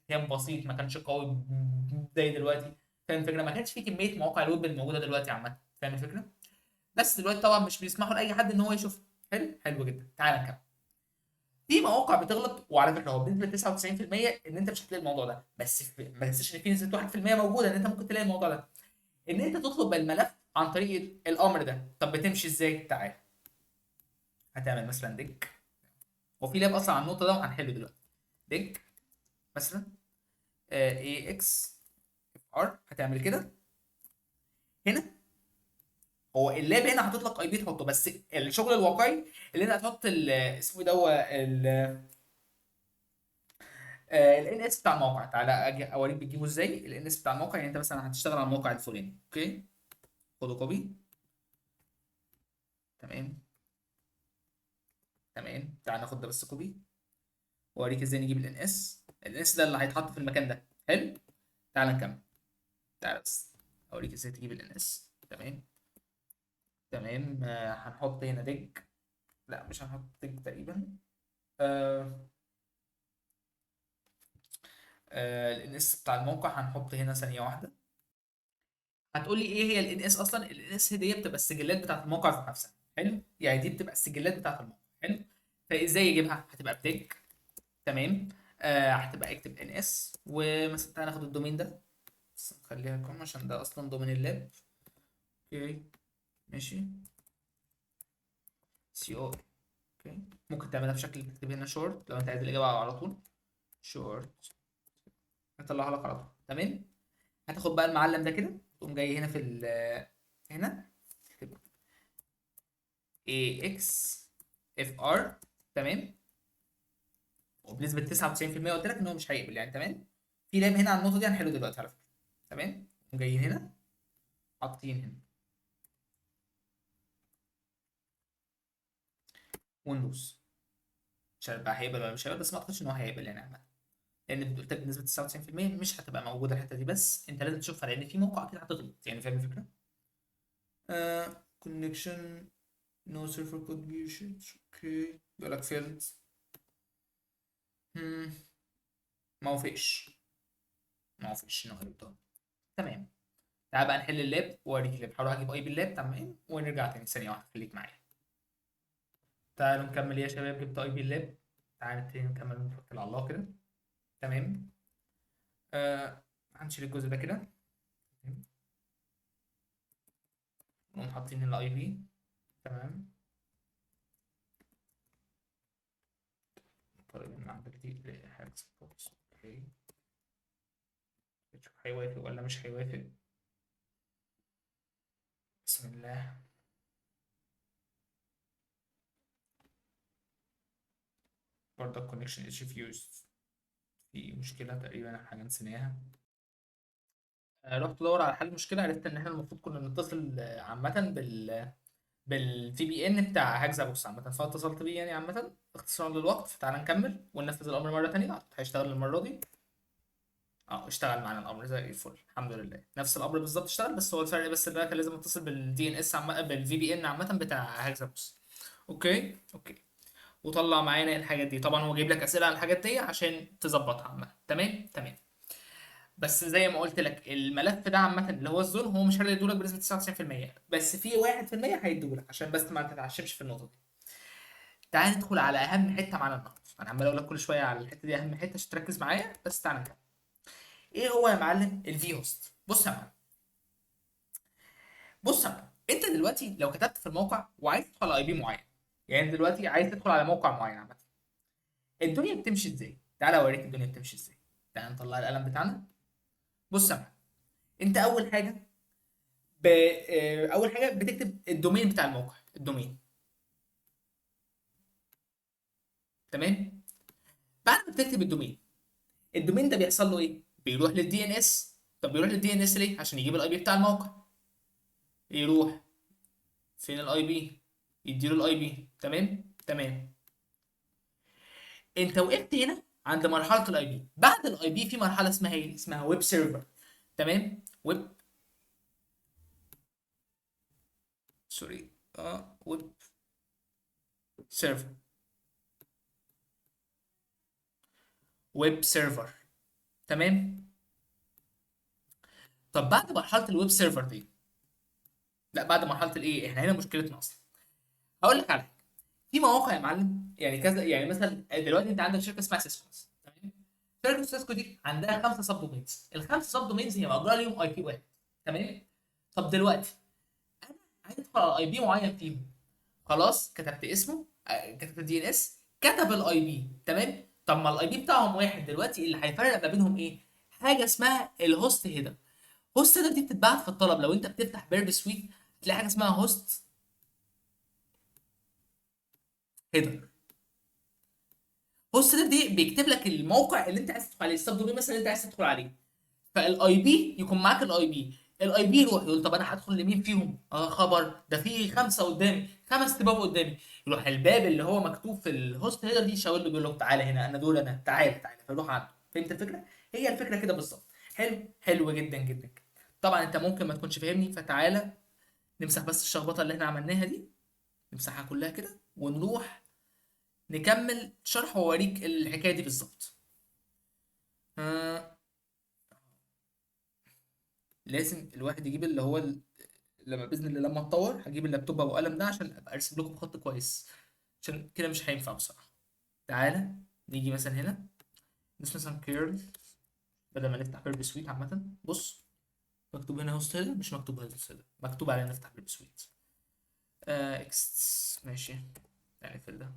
كان بسيط، ما كانش قوي زي دلوقتي. فاهم الفكره؟ ما كانش في كميه مواقع الويب الموجوده دلوقتي عامه. فاهم الفكره؟ بس دلوقتي طبعا مش بيسمحوا لاي حد ان هو يشوفها. حلو، حلو جدا. تعالى نكمل. في مواقع بتغلط، وعلى فكره هو بنسبه 99% ان انت مش هتلاقي الموضوع ده، بس ما تنساش ان في نسبه 1% موجوده ان انت ممكن تلاقي الموضوع ده، ان انت تطلب الملف عن طريق الامر ده. طب بتمشي ازاي؟ تعال. هتعمل مثلا ديك، وفي لاب اصلا على النقطه ده وهنحله دلوقتي. ديك مثلا اي اكس ار، هتعمل كده. هنا هو اللاب هنا حاطط لك اي بي تحطه، بس الشغل الواقعي اللي انت هتحط اسمه إيه دوت الان اس بتاع الموقع. تعالى اجي اوريك بتجيبه ازاي الان اس بتاع الموقع. يعني انت مثلا هتشتغل على الموقع الفلاني، اوكي؟ خده كوبي. تمام، تمام. تعالى ناخد ده بس كوبي، واوريك ازاي نجيب الان اس. الان اس ده اللي هيتحط في المكان ده. حلو. تعالى نكمل. تعالى بس اوريك ازاي تجيب الان اس. تمام، تمام. هنحط هنا ديج. لا مش هنحط ديج تقريبا. آه الان اس بتاع الموقع هنحط هنا ثانيه واحده. هتقول لي ايه هي الان اس اصلا؟ الان اس دي بتبقى السجلات بتاعت الموقع ذات نفسها. حلو، يعني دي بتبقى السجلات بتاعت الموقع. حلو. فازاي يجيبها؟ هتبقى بتيج. تمام. هتبقى اكتب ان اس، ومثلا تعالى ناخد الدومين ده، بس نخليها كوم عشان ده اصلا دومين اللاب. اوكي، ماشي. سي او. اوكي. ممكن تعملها بشكل تكتب هنا شورت لو انت عايز الاجابه على طول. شورت هطلعها لك على طول. تمام. هتاخد بقى المعلم ده كده، تقوم جاي هنا في هنا تكتب اي اكس اف ار. تمام. وبنسبه 99% قلت لك ان هو مش هيقبل يعني. تمام. في لام هنا على النقطه دي هنحله دلوقتي على فكره. تمام. نقوم جايين هنا حاطين هنا ويندوز. مش عارف بقى هيقبل ولا مش هيقبل، بس ما اعتقدش ان هو هيقبل يعني عامه، لان قلت لك بنسبه 99% مش هتبقى موجوده الحته دي، بس انت لازم تشوفها لان في موقع كده هتغلط يعني. فاهم الفكره؟ كونكشن نو سيرفر كونتريبيوشنز. اوكي، بيقول لك فيلد. ما وافقش. ما وافقش انه غلط. تمام. تعال بقى نحل اللاب واوريك اللاب. هروح اجيب اي بي اللاب. تمام، ونرجع تاني ثانيه واحده. خليك معايا. تعالوا نكمل يا شباب. جبت اي بي اللاب. تعالى تاني نكمل ونتوكل على الله كده. تمام. هنشيل الجزء ده كده. تمام. نقوم حاطين الاي بي. تمام. طيب من عندك دي حاجة بوكس. اوكي. نشوف هيوافق ولا مش هيوافق. بسم الله. برضه الكونكشن از ريفيوزد. في مشكلة تقريبا، حاجة نسيناها. رحت ادور على حل المشكلة، عرفت ان احنا المفروض كنا نتصل عامة بالفي بي ان بتاع هاكزا بوكس عامة، فاتصلت بيه يعني عامة اختصارا للوقت. فتعالى نكمل وننفذ الأمر مرة تانية. هيشتغل المرة دي. اه اشتغل معانا الأمر زي الفل الحمد لله. نفس الأمر بالظبط اشتغل، بس هو الفرق بس اللي كان لازم اتصل بالدي ان اس عامة، بالفي بي ان عامة بتاع هاكزا بوكس. اوكي، اوكي. وطلع معانا الحاجات دي. طبعا هو جايب لك أسئلة على الحاجات دي عشان تظبطها عامة. تمام، تمام. بس زي ما قلت لك الملف ده عامة اللي هو الزون هو مش هيديهولك بنسبة 99%، بس في 1% هيديهولك، عشان بس ما تتعشمش في النقطة دي. تعال ندخل على اهم حته معانا النهارده. انا عمال اقول لك كل شويه على الحته دي اهم حته عشان تركز معايا، بس تعال نكمل. ايه هو يا معلم الفي هوست؟ بص يا معلم، بص يا معلم. انت دلوقتي لو كتبت في الموقع وعايز تدخل على اي بي معين، يعني دلوقتي عايز تدخل على موقع معين عامه، الدنيا بتمشي ازاي؟ تعال اوريك الدنيا بتمشي ازاي. تعال نطلع القلم بتاعنا. بص يا معلم، انت اول حاجه اول حاجه بتكتب الدومين بتاع الموقع. الدومين. تمام. بعد ما بتكتب الدومين، الدومين ده بيحصل له ايه؟ بيروح للدي ان اس. طب بيروح للدي ان اس ليه؟ عشان يجيب الاي بي بتاع الموقع. يروح فين الاي بي؟ يديله الاي بي. تمام، تمام. انت وقفت هنا عند مرحله الاي بي. بعد الاي بي في مرحله اسمها ايه؟ اسمها ويب سيرفر. تمام، ويب. سوري. ويب سيرفر، ويب سيرفر. تمام. طب بعد مرحله الويب سيرفر دي، لا بعد مرحله الايه، احنا هنا مشكلتنا اصلا. هقول لك على حاجه. في مواقع يا معلم يعني كذا، يعني مثلا دلوقتي انت عندك شركه اسمها سيسكو. تمام. شركه سيسكو دي عندها 5 سب دومينز، الخمسه سب دومينز هي مأجره ليهم اي بي واحد. تمام. طب دلوقتي انا عايز ادخل على اي بي معين فيهم، خلاص كتبت اسمه، كتبت الدي ان اس، كتب الاي بي. تمام. طب ما الاي بي بتاعهم واحد، دلوقتي اللي هيفرق ما بينهم ايه؟ حاجه اسمها الهوست هيدر. هوست هيدر دي بتتبعت في الطلب، لو انت بتفتح بيرب سويت هتلاقي حاجه اسمها هوست هيدر. هوست هيدر دي بيكتب لك الموقع اللي انت عايز تدخل عليه، السب دومين مثلا اللي انت عايز تدخل عليه. فالاي بي يكون معاك الاي بي، الاي بي يروح يقول طب انا هدخل لمين فيهم؟ اه خبر ده في خمسه قدامي، 5 باب قدامي. يروح الباب اللي هو مكتوب في الهوست هيدر دي يشاور له بيقول له تعالى هنا، انا دول انا، تعالى تعالى، فيروح عنده. فهمت الفكره؟ هي الفكره كده بالظبط. حلو، حلو جدا جدا. طبعا انت ممكن ما تكونش فاهمني، فتعالى نمسح بس الشخبطه اللي احنا عملناها دي، نمسحها كلها كده ونروح نكمل شرح واوريك الحكايه دي بالظبط. آه لازم الواحد يجيب اللي هو لما باذن الله لما اتطور هجيب اللابتوب ابو قلم ده عشان ابقى ارسم لكم خط كويس، عشان كده مش هينفع بصراحه. تعالى نيجي مثلا هنا، نضيف مثلا كيرل، بدل ما نفتح بيرب سويت عامه. بص، مكتوب هنا هوست هيدر، مش مكتوب هوست هيدر، مكتوب علينا نفتح بيرب سويت. اكست ماشي، يعني في ده.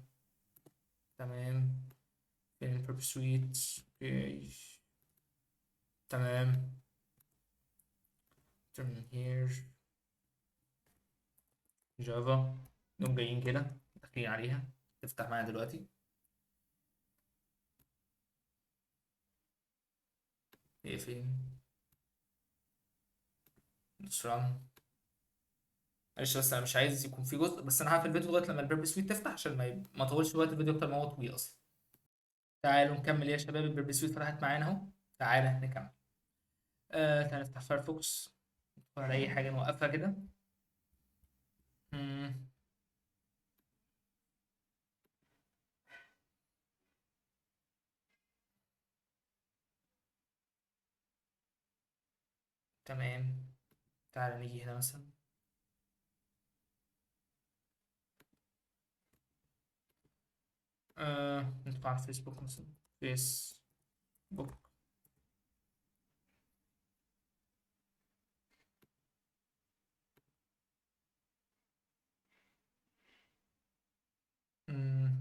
تمام. فين بيرب سويت؟ اوكي. تمام. turn here جافا، نقوم جايين كده داخلين عليها، تفتح معايا دلوقتي. هي فين؟ نصران. معلش بس انا مش عايز يكون في جزء، بس انا هقفل الفيديو لغايه لما البيرب سويت تفتح عشان ما اطولش وقت الفيديو اكتر ما هو طويل اصلا. تعالوا نكمل يا شباب، البيرب سويت فتحت معانا اهو. تعالى نكمل. تعالى نفتح فايرفوكس، ندخل على اي حاجه نوقفها كده. مم، تمام. تعالى نيجي هنا مثلا. ندخل على الفيسبوك مثلا. فيسبوك.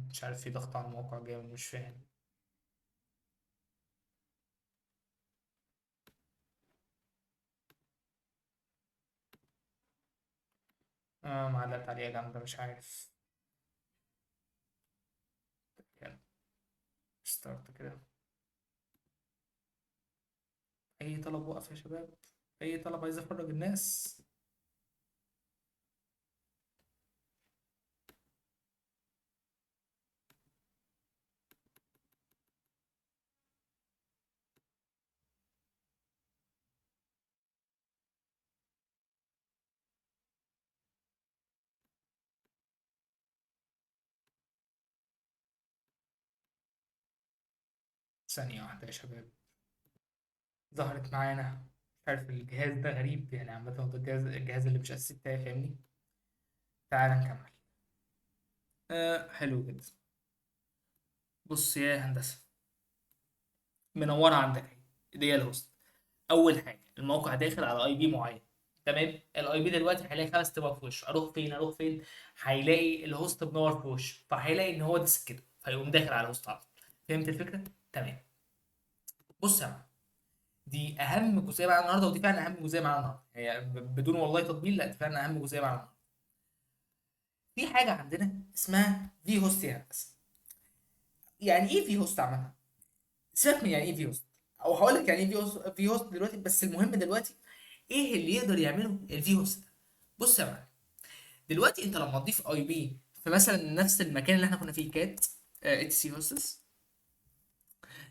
مش عارف، في ضغط على الموقع جامد مش فاهم. معلقت عليها جامدة مش عارف. كان ستارت كده. اي طلب وقف يا شباب، اي طلب، عايز افرج الناس. ثانية واحدة يا شباب، ظهرت معانا. مش عارف الجهاز ده غريب يعني، عامة هو ده الجهاز اللي مش أساسي بتاعي، فاهمني. تعال نكمل. حلو جدا. بص يا هندسة، منورة عندك اهي، دي هي الهوست. أول حاجة الموقع داخل على أي بي معين. تمام. الاي بي دلوقتي هيلاقي 5 تبقى في وشه، اروح فين اروح فين؟ هيلاقي الهوست منور في وشه، فهيلاقي ان هو ديسك كده، فيقوم داخل على الهوست على طول. فهمت الفكره؟ تمام. بص يا معلم، دي اهم جزئيه معانا النهارده، ودي فعلا اهم جزئيه معانا النهارده، هي بدون والله تطبيل، لا دي فعلا اهم جزئيه معانا النهارده. في حاجه عندنا اسمها في هوست يا هندسه. يعني ايه في هوست عامه؟ سيبك من يعني ايه في هوست، او هقول لك يعني ايه في هوست دلوقتي، بس المهم دلوقتي ايه اللي يقدر يعمله الفي هوست ده. بص يا معلم، دلوقتي انت لما تضيف اي بي في مثلا نفس المكان اللي احنا كنا فيه كات اتش سي هوستس،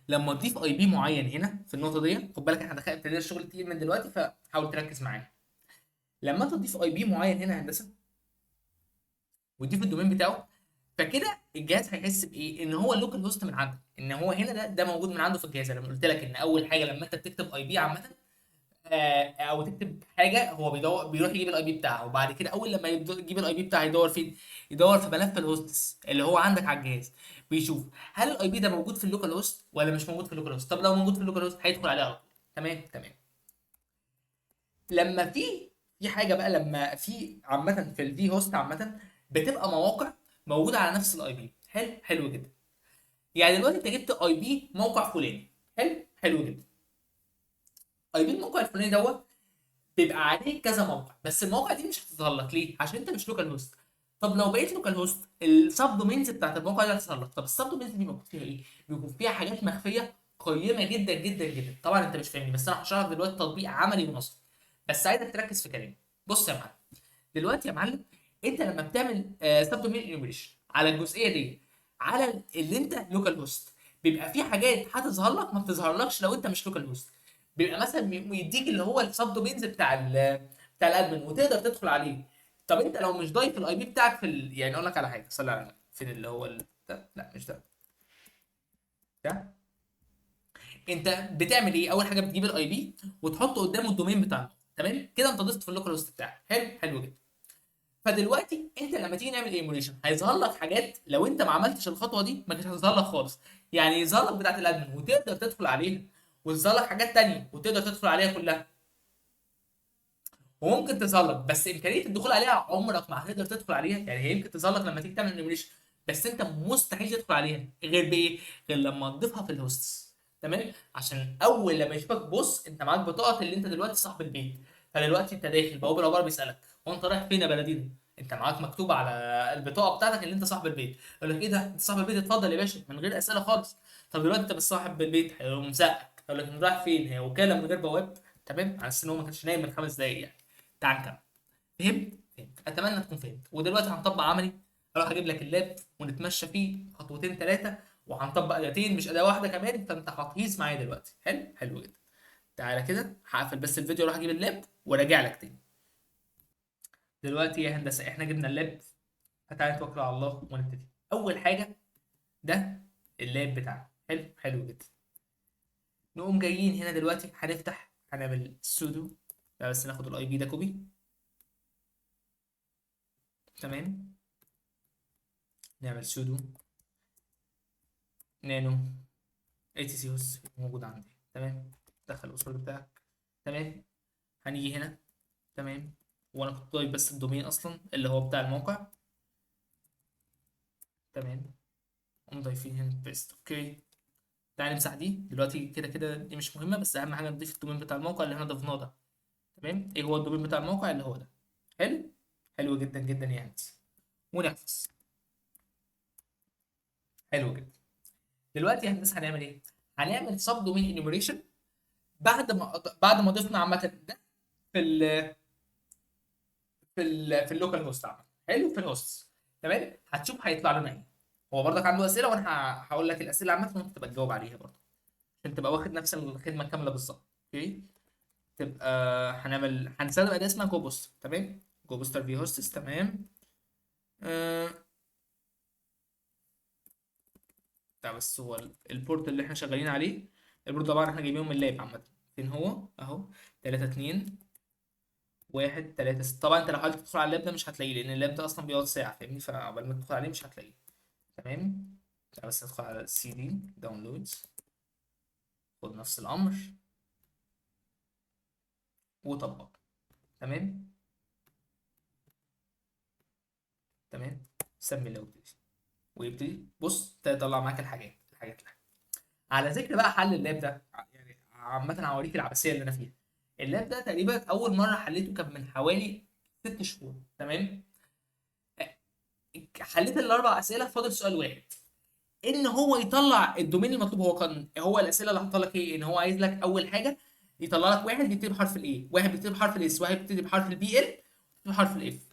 لما تضيف اي بي معين هنا في النقطه دي، خد بالك احنا دخلنا ابتدينا الشغل تقيل من دلوقتي، فحاول تركز معايا. لما انت تضيف اي بي معين هنا يا هندسه، وتضيف الدومين بتاعه، فكده الجهاز هيحس بايه؟ ان هو اللوكال هوست من عنده، ان هو هنا ده موجود من عنده في الجهاز. انا قلت لك ان اول حاجه لما انت بتكتب اي بي عامه، او تكتب حاجه، هو بيروح يجيب الاي بي بتاعه، وبعد كده اول لما يجيب الاي بي بتاعه يدور فين؟ يدور في ملف الهوستس اللي هو عندك على الجهاز، بيشوف هل الاي بي ده موجود في اللوكال هوست ولا مش موجود في اللوكال هوست. طب لو موجود في اللوكال هوست هيدخل عليه على طول. تمام تمام. لما في حاجه بقى، لما في عامه في الفي هوست عامه بتبقى مواقع موجوده على نفس الاي بي. حلو حلو جدا. يعني دلوقتي انت جبت اي بي موقع فلاني، حلو حلو جدا. اي بي الموقع الفلاني دوت بيبقى عليه كذا موقع، بس المواقع دي مش هتظهر لك ليه؟ عشان انت مش لوكال هوست. طب لو بقيت لوكال هوست، السب دومينز بتاعت الموقع دي هتظهر لك. طب السب دومينز دي موجود فيها ايه؟ بيكون فيها حاجات مخفيه قيمه جدا جدا جدا. طبعا انت مش فاهمني، بس انا هشرح لك دلوقتي تطبيق عملي ونصي، بس عايزك تركز في كلامي. بص يا معلم، دلوقتي يا معلم، انت لما بتعمل سب دومين انيميشن على الجزئيه دي، على اللي انت لوكال هوست، بيبقى في حاجات هتظهر لك ما بتظهرلكش لو انت مش لوكال هوست. بيبقى مثلا يديك اللي هو السب دومينز بتاع الادمن وتقدر تدخل عليه. طب انت لو مش ضايف الاي بي بتاعك يعني اقول لك على حاجه، صلي على النبي. فين اللي هو ده؟ لا مش ده. انت بتعمل ايه؟ اول حاجه بتجيب الاي بي وتحط قدامه الدومين بتاعك. تمام كده انت ضفت في اللوكال هوست بتاعك. حلو حلو جدا. فدلوقتي انت لما تيجي نعمل ايموليشن هيظهر لك حاجات لو انت ما عملتش الخطوه دي ما كانتش هتظهر لك خالص. يعني يظهر لك بتاعت الادمن وتقدر تدخل عليها، ويظهر لك حاجات تانية وتقدر تدخل عليها كلها، وممكن تظهر لك بس امكانيه الدخول عليها عمرك ما هتقدر تدخل عليها. يعني هي يمكن تظهر لك لما تيجي تعمل ايموليشن، بس انت مستحيل تدخل عليها غير بايه؟ غير لما تضيفها في الهوستس. تمام. عشان اول لما يشوفك، بص انت معاك بطاقه اللي انت دلوقتي صاحب البيت، فدلوقتي انت داخل بواب العباره بيسالك وانت رايح فين يا بلدينا؟ انت معاك مكتوب على البطاقه بتاعتك اللي انت صاحب البيت. يقول لك ايه ده؟ انت صاحب البيت، اتفضل يا باشا من غير اسئله خالص. طب دلوقتي انت مش صاحب البيت، هيقوم مسقك يقول لك انت رايح فين؟ هي وكاله من غير بواب. تمام، على اساس ان هو ما كانش نايم من 5 دقايق يعني. تعال نكمل. فهمت؟ فهمت، اتمنى تكون فهمت. ودلوقتي هنطبق عملي. اروح اجيب لك اللاب ونتمشى فيه خطوتين ثلاثه، وهنطبق اداتين مش اداه واحده كمان، فانت هتهيص معايا دلوقتي. حلو حلو جدا. تعالى كده هقفل بس الفيديو، اروح اجيب اللاب وراجع لك تاني. دلوقتي يا هندسه احنا جبنا اللاب، فتعالى نتوكل على الله ونبتدي. اول حاجه، ده اللاب بتاعنا. حلو حلو جدا. نقوم جايين هنا دلوقتي هنفتح، هنعمل سودو. لا بس ناخد الاي بي ده كوبي. تمام. نعمل سودو نانو اي تي سي هوس موجود عندي. تمام. دخل الباسورد بتاعك. تمام. هنيجي هنا. تمام. وانا كنت طالب بس الدومين اصلا اللي هو بتاع الموقع. تمام. قوم ضايفين هنا بيست. اوكي. تعالى نمسح دي دلوقتي، كده كده دي مش مهمه، بس اهم حاجه نضيف الدومين بتاع الموقع اللي احنا ضفناه ده. تمام. ايه هو الدومين بتاع الموقع؟ اللي هو ده. حلو. حلو جدا جدا يا هندسه. ونحفظ. حلو جدا. دلوقتي يا هندسه هنعمل ايه؟ هنعمل سب دومين انيميريشن بعد ما ضفنا عامه ده في في اللوكال هوست عامه. حلو، في الهوست. تمام. هتشوف هيطلع لنا ايه. هو برضك عنده اسئله، وانا هقول لك الاسئله عامه وانت تبقى تجاوب عليها برضه، عشان تبقى واخد نفس الخدمه كامله بالظبط. اوكي. تبقى هنستخدم اداه اسمها جو بوستر. تمام. جو بوستر في هوستس. تمام. آه... ده بس هو البورت اللي احنا شغالين عليه. البورت طبعا احنا جايبينه من اللاب عامه. فين هو؟ اهو. 3 2 1 3 6. طبعا انت لو حاولت تدخل على اللاب ده مش هتلاقيه، لان اللاب ده اصلا بيقعد ساعه، فاهمني؟ فقبل ما تدخل عليه مش هتلاقيه. تمام. تعال بس ندخل على السي دي داونلودز. خد نفس الامر وطبق. تمام. تمام. سمي اللي وابتدي. ويبتدي بص تطلع معاك الحاجات. على ذكر بقى حل اللاب ده، يعني عامة هوريك العبثية اللي انا فيها. اللاب ده تقريبا اول مرة حليته كان من حوالي 6 شهور. تمام. حليت الاربع اسئلة، فاضل سؤال واحد، ان هو يطلع الدومين المطلوب. هو الاسئله اللي حاطه لك ايه؟ ان هو عايز لك اول حاجه يطلع لك واحد بيبتدي بحرف الاي، واحد بيبتدي بحرف الاس، واحد بيبتدي بحرف البي ال، بحرف الاف.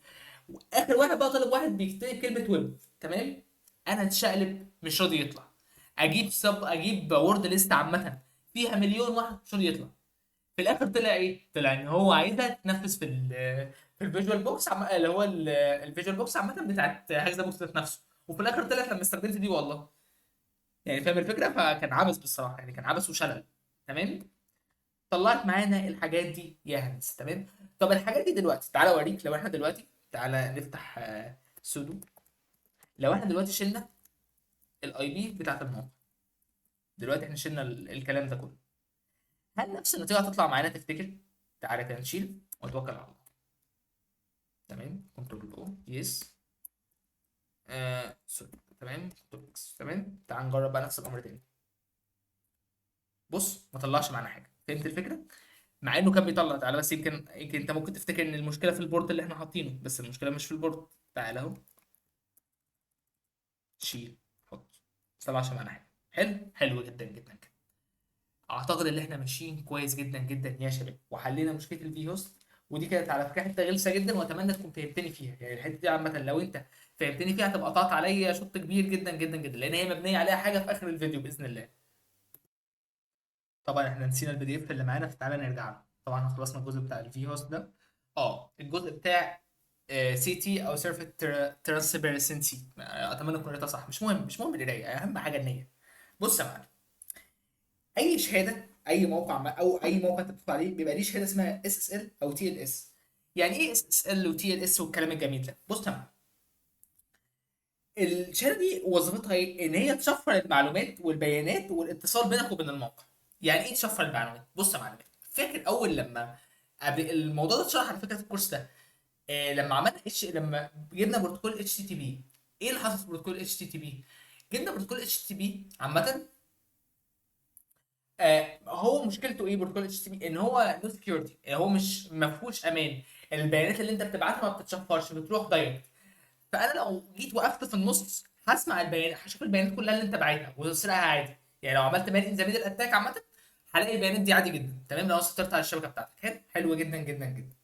واخر واحد بقى طالب واحد بيكتب كلمه ويب. تمام. انا اتشقلب مش راضي يطلع. اجيب وورد ليست عامه فيها مليون واحد مش راضي يطلع. في الاخر طلع ايه؟ طلع ان هو عايزها تنفذ في الفيجوال بوكس اللي هو الفيجوال بوكس عامه بتاعت هاكس بوكس ذات نفسه. وفي الاخر طلعت لما استخدمت دي والله. يعني فاهم الفكره؟ فكان عبث بصراحه، يعني كان عبث وشلل. تمام. طلعت معانا الحاجات دي يا هندسه. تمام. طب الحاجات دي دلوقتي تعالى اوريك. لو احنا دلوقتي تعالى نفتح سودو. لو احنا دلوقتي شلنا الاي بي بتاعت الموقع، دلوقتي احنا شلنا الكلام ده كله، هل نفس النتيجه هتطلع معانا تفتكر؟ تعالى كده نشيل ونتوكل على الله. تمام. كنترول او يس. سوري. تمام. كنترول اكس. تمام. تعال نجرب بقى نفس الامر تاني. بص ما طلعش معانا حاجه. فهمت الفكره؟ مع انه كان بيطلع. تعالى بس، يمكن انت ممكن تفتكر ان المشكله في البورد اللي احنا حاطينه، بس المشكله مش في البورد. تعالى اهو. شيل. حط. ما طلعش معانا حاجه. حلو. حلو جدا جدا كده. اعتقد ان احنا ماشيين كويس جدا جدا يا شباب، وحلينا مشكله الفي هوست. ودي كانت على فكره حته غلسه جدا، واتمنى تكون فهمتني فيها. يعني الحته دي عامه لو انت فهمتني فيها هتبقى قطعت عليا شوط كبير جدا جدا جدا، لان هي مبنيه عليها حاجه في اخر الفيديو باذن الله. طبعا احنا نسينا البي دي اف اللي معانا، فتعالى نرجع له. طبعا احنا خلصنا الجزء بتاع الفي هوست ده. الجزء بتاع سي تي او سيرفيس ترانسبيرسنسي. اتمنى اكون قريتها صح. مش مهم القرايه، اهم حاجه النيه. بص يا معلم، اي شهاده، اي موقع او اي موقع انت بتدخل عليه بيبقى ليه شهاده اسمها اس اس ال او تي ال اس. يعني ايه اس اس ال وتي ال اس والكلام الجميل ده؟ بص يا معلم، الشهاده دي وظيفتها ايه؟ ان هي تشفر المعلومات والبيانات والاتصال بينك وبين الموقع. يعني ايه تشفر المعلومات؟ بص يا معلم، فاكر اول لما قبل الموضوع ده اتشرح على فكره في الكورس ده، لما عملنا لما جبنا بروتوكول اتش تي تي بي. ايه اللي حصل في بروتوكول اتش تي تي بي؟ جبنا بروتوكول اتش تي تي بي عامه. هو مشكلته ايه بروتوكول اتش تي بي؟ ان هو نو سكيورتي، هو مش ما فيهوش امان. البيانات اللي انت بتبعتها ما بتتشفرش، بتروح دايركت. فانا لو جيت وقفت في النص هسمع البيانات، هشوف البيانات كلها اللي انت باعتها واسرقها عادي. يعني لو عملت مان ان ذا ميدل اتاك عامه، هلاقي البيانات دي عادي جدا. تمام. لو سيطرت على الشبكه بتاعتك. حلو. حلو جدا جدا جدا.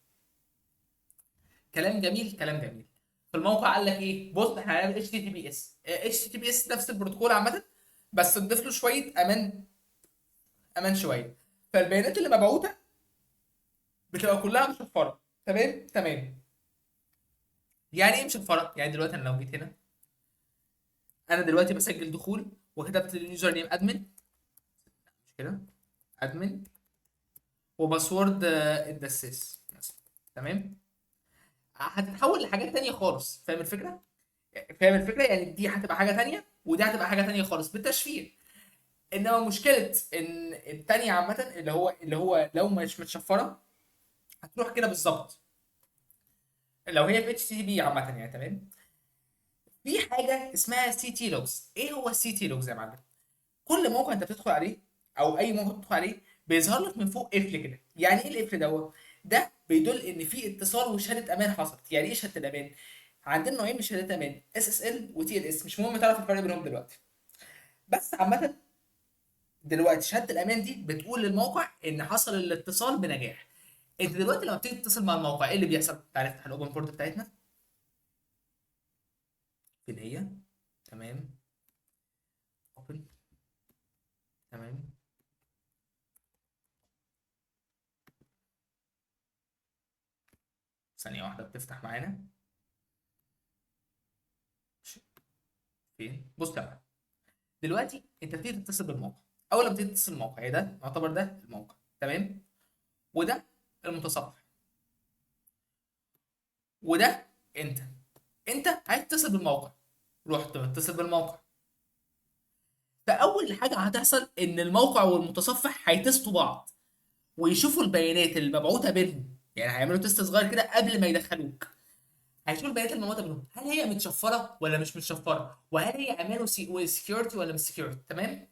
كلام جميل. كلام جميل. في الموقع قال لك ايه؟ بص احنا هنعمل اتش تي تي بي اس. اتش تي تي بي اس نفس البروتوكول عامه، بس نضيف له شويه امان. امان شويه. فالبيانات اللي مبعوثه بتبقى كلها مشفره. تمام. تمام. يعني ايه مشفره؟ يعني دلوقتي انا لو جيت هنا، انا دلوقتي بسجل دخول وكتبت اليوزر نيم ادمن. مش كده؟ ادمن. وباسورد الدساس مثلا. تمام. هتتحول لحاجات تانية خالص. فاهم الفكره؟ فاهم الفكره؟ يعني دي هتبقى حاجه تانية ودي هتبقى حاجه تانية خالص بالتشفير. انما مشكله ان التانية عامه اللي هو لو مش متشفره هتروح كده بالظبط. لو هي في اتش تي بي عامه يعني. تمام. في حاجه اسمها سي تي لوجز. ايه هو السي تي لوجز يا معلم؟ كل موقع انت بتدخل عليه او اي موقع بتدخل عليه بيظهر لك من فوق قفل كده. يعني ايه القفل دوت؟ ده بيدل ان في اتصال وشهاده امان حصلت. يعني ايه شهاده الامان؟ عندنا نوعين من شهادات امان، اس اس ال وتي ال اس. مش مهم تعرف الفرق بينهم دلوقتي، بس عامه دلوقتي شهاده الامان دي بتقول للموقع ان حصل الاتصال بنجاح. انت دلوقتي لما بتيجي تتصل مع الموقع ايه اللي بيحصل؟ تعالى نفتح الاوبن بورت بتاعتنا. فين هي؟ تمام. اوبن. تمام. ثانيه واحده بتفتح معانا. فين؟ بص تمام. دلوقتي انت بتيجي تتصل بالموقع. اول ما بتيجي تتصل بالموقع، هي ده يعتبر ده الموقع. تمام. وده المتصفح. وده انت. انت عايز تتصل بالموقع، رحت متصل بالموقع. فاول حاجه هتحصل ان الموقع والمتصفح هيتستوا بعض ويشوفوا البيانات المبعوثه بينهم. يعني هيعملوا تيست صغير كده قبل ما يدخلوك. هيشوفوا البيانات المبعوثه بينهم، هل هي متشفره ولا مش متشفره، وهل هي امان وسكيورتي ولا مش سكيورتي. تمام.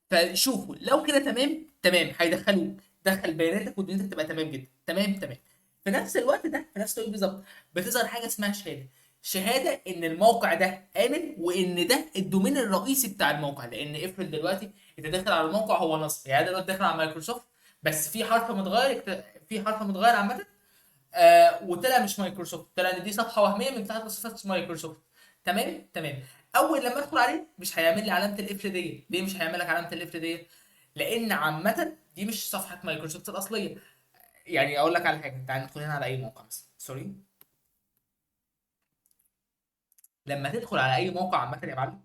فشوفوا لو كده تمام تمام هيدخلوك. دخل بياناتك ودنيتك تبقى تمام جدا. تمام. تمام. في نفس الوقت ده، في نفس الوقت بالظبط، بتظهر حاجه اسمها شهاده. شهاده ان الموقع ده امن وان ده الدومين الرئيسي بتاع الموقع. لان افرض دلوقتي انت داخل على الموقع هو نصب، يعني دلوقتي داخل على مايكروسوفت بس في حرف متغير، في حرف متغير عامه. وطلع مش مايكروسوفت، طلع ان دي صفحه وهميه من تحت صفحه مايكروسوفت. تمام. تمام. اول لما ادخل عليه مش هيعمل لي علامه القفل دي. ليه مش هيعمل لك علامه القفل دي؟ لان عامه دي مش صفحه مايكروسوفت الاصليه. يعني اقول لك على حاجه، تعال ندخل هنا على اي موقع مثلا. سوري. لما تدخل على اي موقع عامه يا معلم،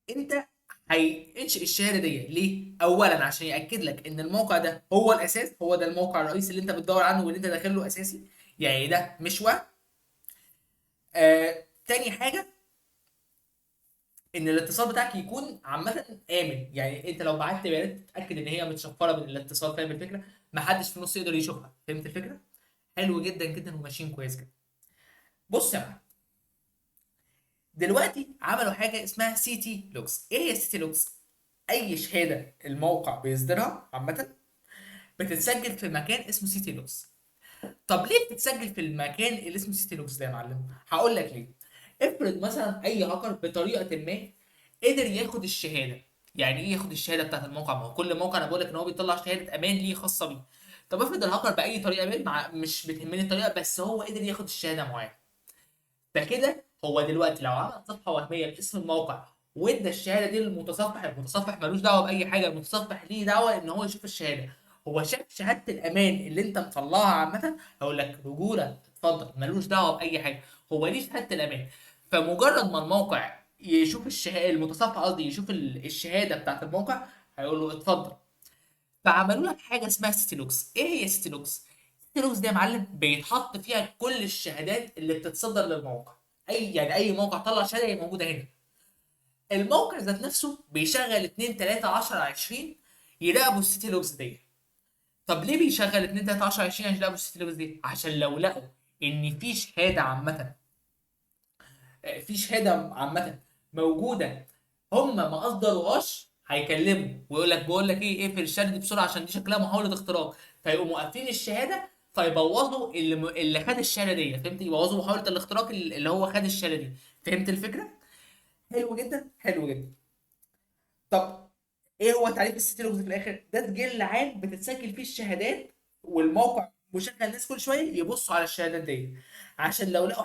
انت هينشئ الشهاده دي ليه؟ اولا عشان ياكد لك ان الموقع ده هو الاساس، هو ده الموقع الرئيسي اللي انت بتدور عنه واللي انت داخل له اساسي، يعني ده مش وهم. تاني حاجه، ان الاتصال بتاعك يكون عامه امن، يعني انت لو بعت بيانات تتاكد ان هي متشفره من الاتصال، فاهم الفكره؟ محدش في النص يقدر يشوفها، فهمت الفكره؟ حلو جدا جدا وماشيين كويس جدا. بص يا معلم، دلوقتي عملوا حاجه اسمها سي تي لوكس. ايه هي سي تي لوكس؟ اي شهاده الموقع بيصدرها عامه بتتسجل في مكان اسمه سي تي لوكس. طب ليه بتتسجل في المكان اللي اسمه سي تي لوكس ده يا معلم؟ هقول لك ليه. افرض مثلا اي هاكر بطريقه ما قدر ياخد الشهاده. يعني ايه ياخد الشهاده بتاعت الموقع؟ ما هو كل موقع انا بقول لك ان هو بيطلع شهاده امان ليه خاصه بيه. طب افرض الهاكر باي طريقه ما، مش بتهمني الطريقه، بس هو قدر ياخد الشهاده معينه. فكده هو دلوقتي لو عمل صفحه وهميه باسم الموقع وادى الشهاده دي للمتصفح، المتصفح ملوش دعوه باي حاجه، المتصفح ليه دعوه ان هو يشوف الشهاده. هو شاف شهاده الامان اللي انت مطلعها عامه، هقول لك رجوله اتفضل، ملوش دعوه باي حاجه، هو ليه شهاده الامان. فمجرد ما الموقع يشوف الشهاده، المتصفح قصدي يشوف الشهاده بتاعت الموقع، هيقول له اتفضل. فعملوا لك حاجه اسمها ستيلوكس. ايه هي ستيلوكس؟ ستيلوكس دي يا معلم بيتحط فيها كل الشهادات اللي بتتصدر للموقع. يعني اي موقع طلع شهاده هي موجوده هنا. الموقع ذات نفسه بيشغل 2 3 10 20 يراقبوا الستيلوكس دي. طب ليه بيشغل 2 3 10 20 عشان يراقبوا الستيلوكس دي؟ عشان لو لقوا ان في شهاده عامه، في شهاده عامه موجوده، هم ما اصدروهاش، هيكلموا ويقول لك بقول لك ايه، اقفل الشهاده دي بسرعه عشان دي شكلها محاوله اختراق. فيقوموا قافلين الشهاده، فيبوظوا اللي خد الشهاده دي، فهمت؟ يبوظوا محاوله الاختراق اللي هو خد الشهاده دي. فهمت الفكره؟ حلو جدا حلو جدا. طب ايه هو تعريف السيتي لوجز في الاخر؟ ده سجل عام بتتسجل فيه الشهادات، والموقع مشغل الناس كل شويه يبصوا على الشهادات دي، عشان لو لقوا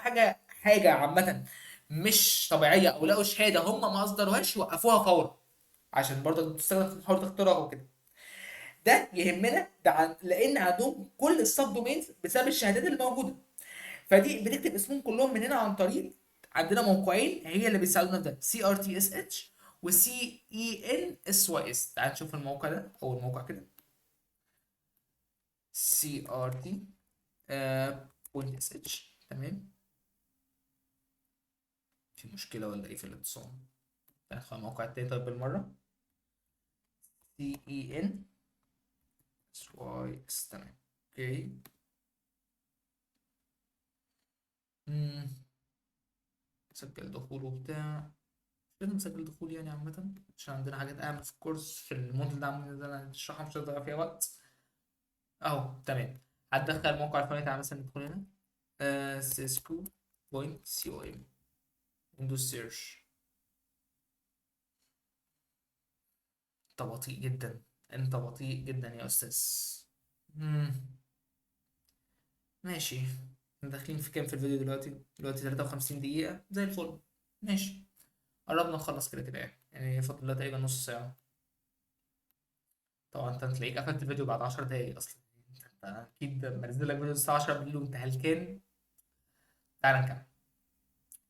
حاجه عامه مش طبيعيه، او لقوا شهاده هم ما اصدروهاش يوقفوها فورا، عشان برضه تستخدم في محاوله اختراق وكده. ده يهمنا ده لان عندهم كل السب دومينز بسبب الشهادات الموجوده. فدي بنكتب اسمهم كلهم من هنا عن طريق، عندنا موقعين هي اللي بيساعدونا في ده، سي ار تي اس اتش وسي اي ان اس واي اس. تعال نشوف الموقع ده، اول موقع كده، سي ار تي بوينت اس اتش. تمام. في مشكله ولا ايه في الاتصال؟ ندخل على الموقع التاني طيب بالمره. سي اي ان اس واي اس. تمام. اوكي. مم. سجل دخول وبتاع. لازم نسجل دخول يعني عامة، عشان عندنا حاجات أهم في الكورس في الموديل ده عامة اللي أنا هشرحها مش هتضيع فيها وقت. أهو تمام. هتدخل الموقع الفلاني، تعالى مثلا ندخل هنا سيسكو بوينت سي او ام، وندوس سيرش. أنت بطيء جدا، أنت بطيء جدا يا أستاذ. مم. ماشي. احنا داخلين في كام في الفيديو دلوقتي؟ دلوقتي 53 دقيقة زي الفل. ماشي. قربنا نخلص كده كده يعني فاضل لها تقريبا نص ساعة. طبعا انت هتلاقيك قفلت الفيديو بعد 10 دقايق اصلا. انت اكيد منزل لك فيديو الساعه 10 بالليل وانت هلكان. تعالى نكمل.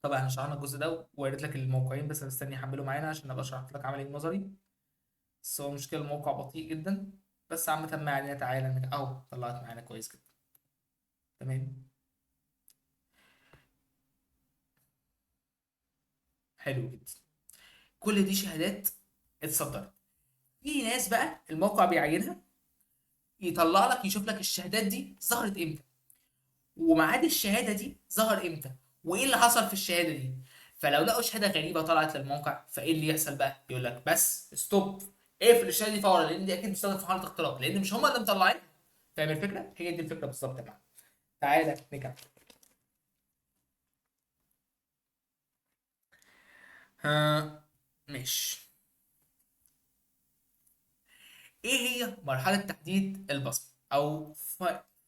طبعا احنا شرحنا الجزء ده ووريت لك الموقعين، بس انا مستني احمله معانا عشان ابقى شرحت لك عملي نظري. بس هو المشكله الموقع بطيء جدا. بس عامه ما علينا، تعالى اهو طلعت معانا كويس جدا. تمام. حلو جدا. كل دي شهادات اتصدرت. في ناس بقى الموقع بيعينها، يطلع لك يشوف لك الشهادات دي ظهرت امتى، وميعاد الشهاده دي ظهر امتى، وايه اللي حصل في الشهاده دي. فلو لقوا شهاده غريبه طلعت للموقع، فايه اللي يحصل بقى؟ يقول لك بس ستوب، اقفل الشهاده دي فورا، لان دي اكيد مستخدم في حاله اختراق، لان مش هم اللي مطلعين. فاهم الفكره؟ هي دي الفكره بالظبط يا معلم. تعالى نكمل. ها. ماشي. ايه هي مرحله تحديد البصمه او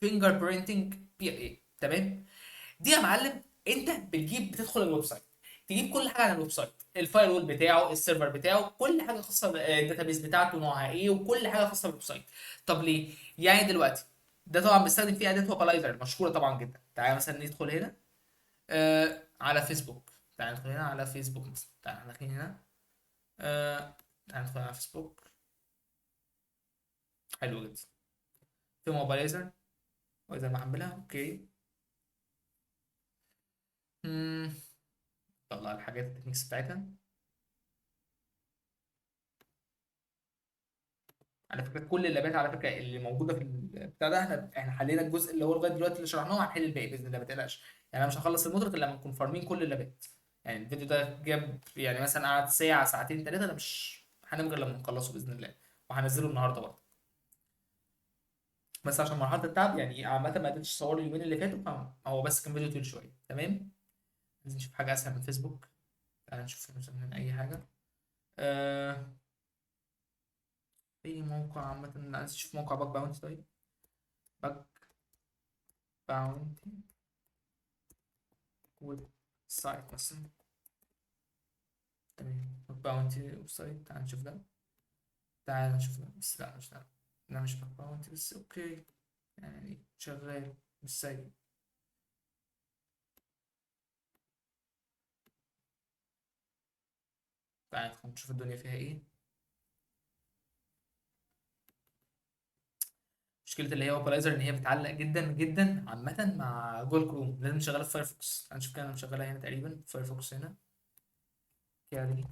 فينجر برينتنج بي ال اي؟ تمام. دي يا معلم انت بتدخل الويب سايت، تجيب كل حاجه عن الويب سايت، الفاير وول بتاعه، السيرفر بتاعه، كل حاجه خاصه بالداتابيس بتاعته نوعها ايه، وكل حاجه خاصه بالويب سايت. طب ليه؟ يعني دلوقتي ده طبعا بيستخدم فيه اداه ووكلايزر مشهوره طبعا جدا. تعالى مثلا ندخل هنا على فيسبوك. تعال ندخل هنا على فيسبوك مثلا، تعال ندخل هنا آه تعال ندخل على فيسبوك. حلو جدا. في موبايلايزر، واذا ما احملها اوكي. امم طلع الحاجات التكنيكس بتاعتها. على فكره كل اللابات على فكره اللي موجوده في البتاع ده، احنا حلينا الجزء اللي هو لغايه دلوقتي اللي شرحناه، وهنحل الباقي باذن الله ما تقلقش. يعني انا مش هخلص المدرك الا لما نكون فارمين كل اللابات. يعني الفيديو ده جاب يعني مثلا قعد ساعه ساعتين ثلاثه، انا مش هنام غير لما نخلصه باذن الله. وهنزله النهارده برضه. بس عشان مرحله التعب يعني عامه ما قدرتش اصور اليومين اللي فاتوا، فهو بس كان فيديو طويل شويه. تمام. عايزين نشوف حاجه اسهل من فيسبوك. تعال نشوف مثلا من اي حاجه. آه... اي موقع عامه، عايز اشوف موقع باك باونتي. طيب باك باونتي ويب سايت مثلا. تمام، باك باونتي ويب سايت، تعال نشوف ده. تعال نشوف ده، بس لا مش ده. ده مش باك باونتي بس اوكي. يعني شغال، مش سيء. تعال ندخل نشوف الدنيا فيها ايه. مشكلة اللي هي اوبرايزر ان هي بتعلق جدا جدا عامة مع جوجل كروم، لازم تشغلها في فايرفوكس. هنشوف كده، انا مشغلها هنا تقريبا في فايرفوكس هنا. كده دي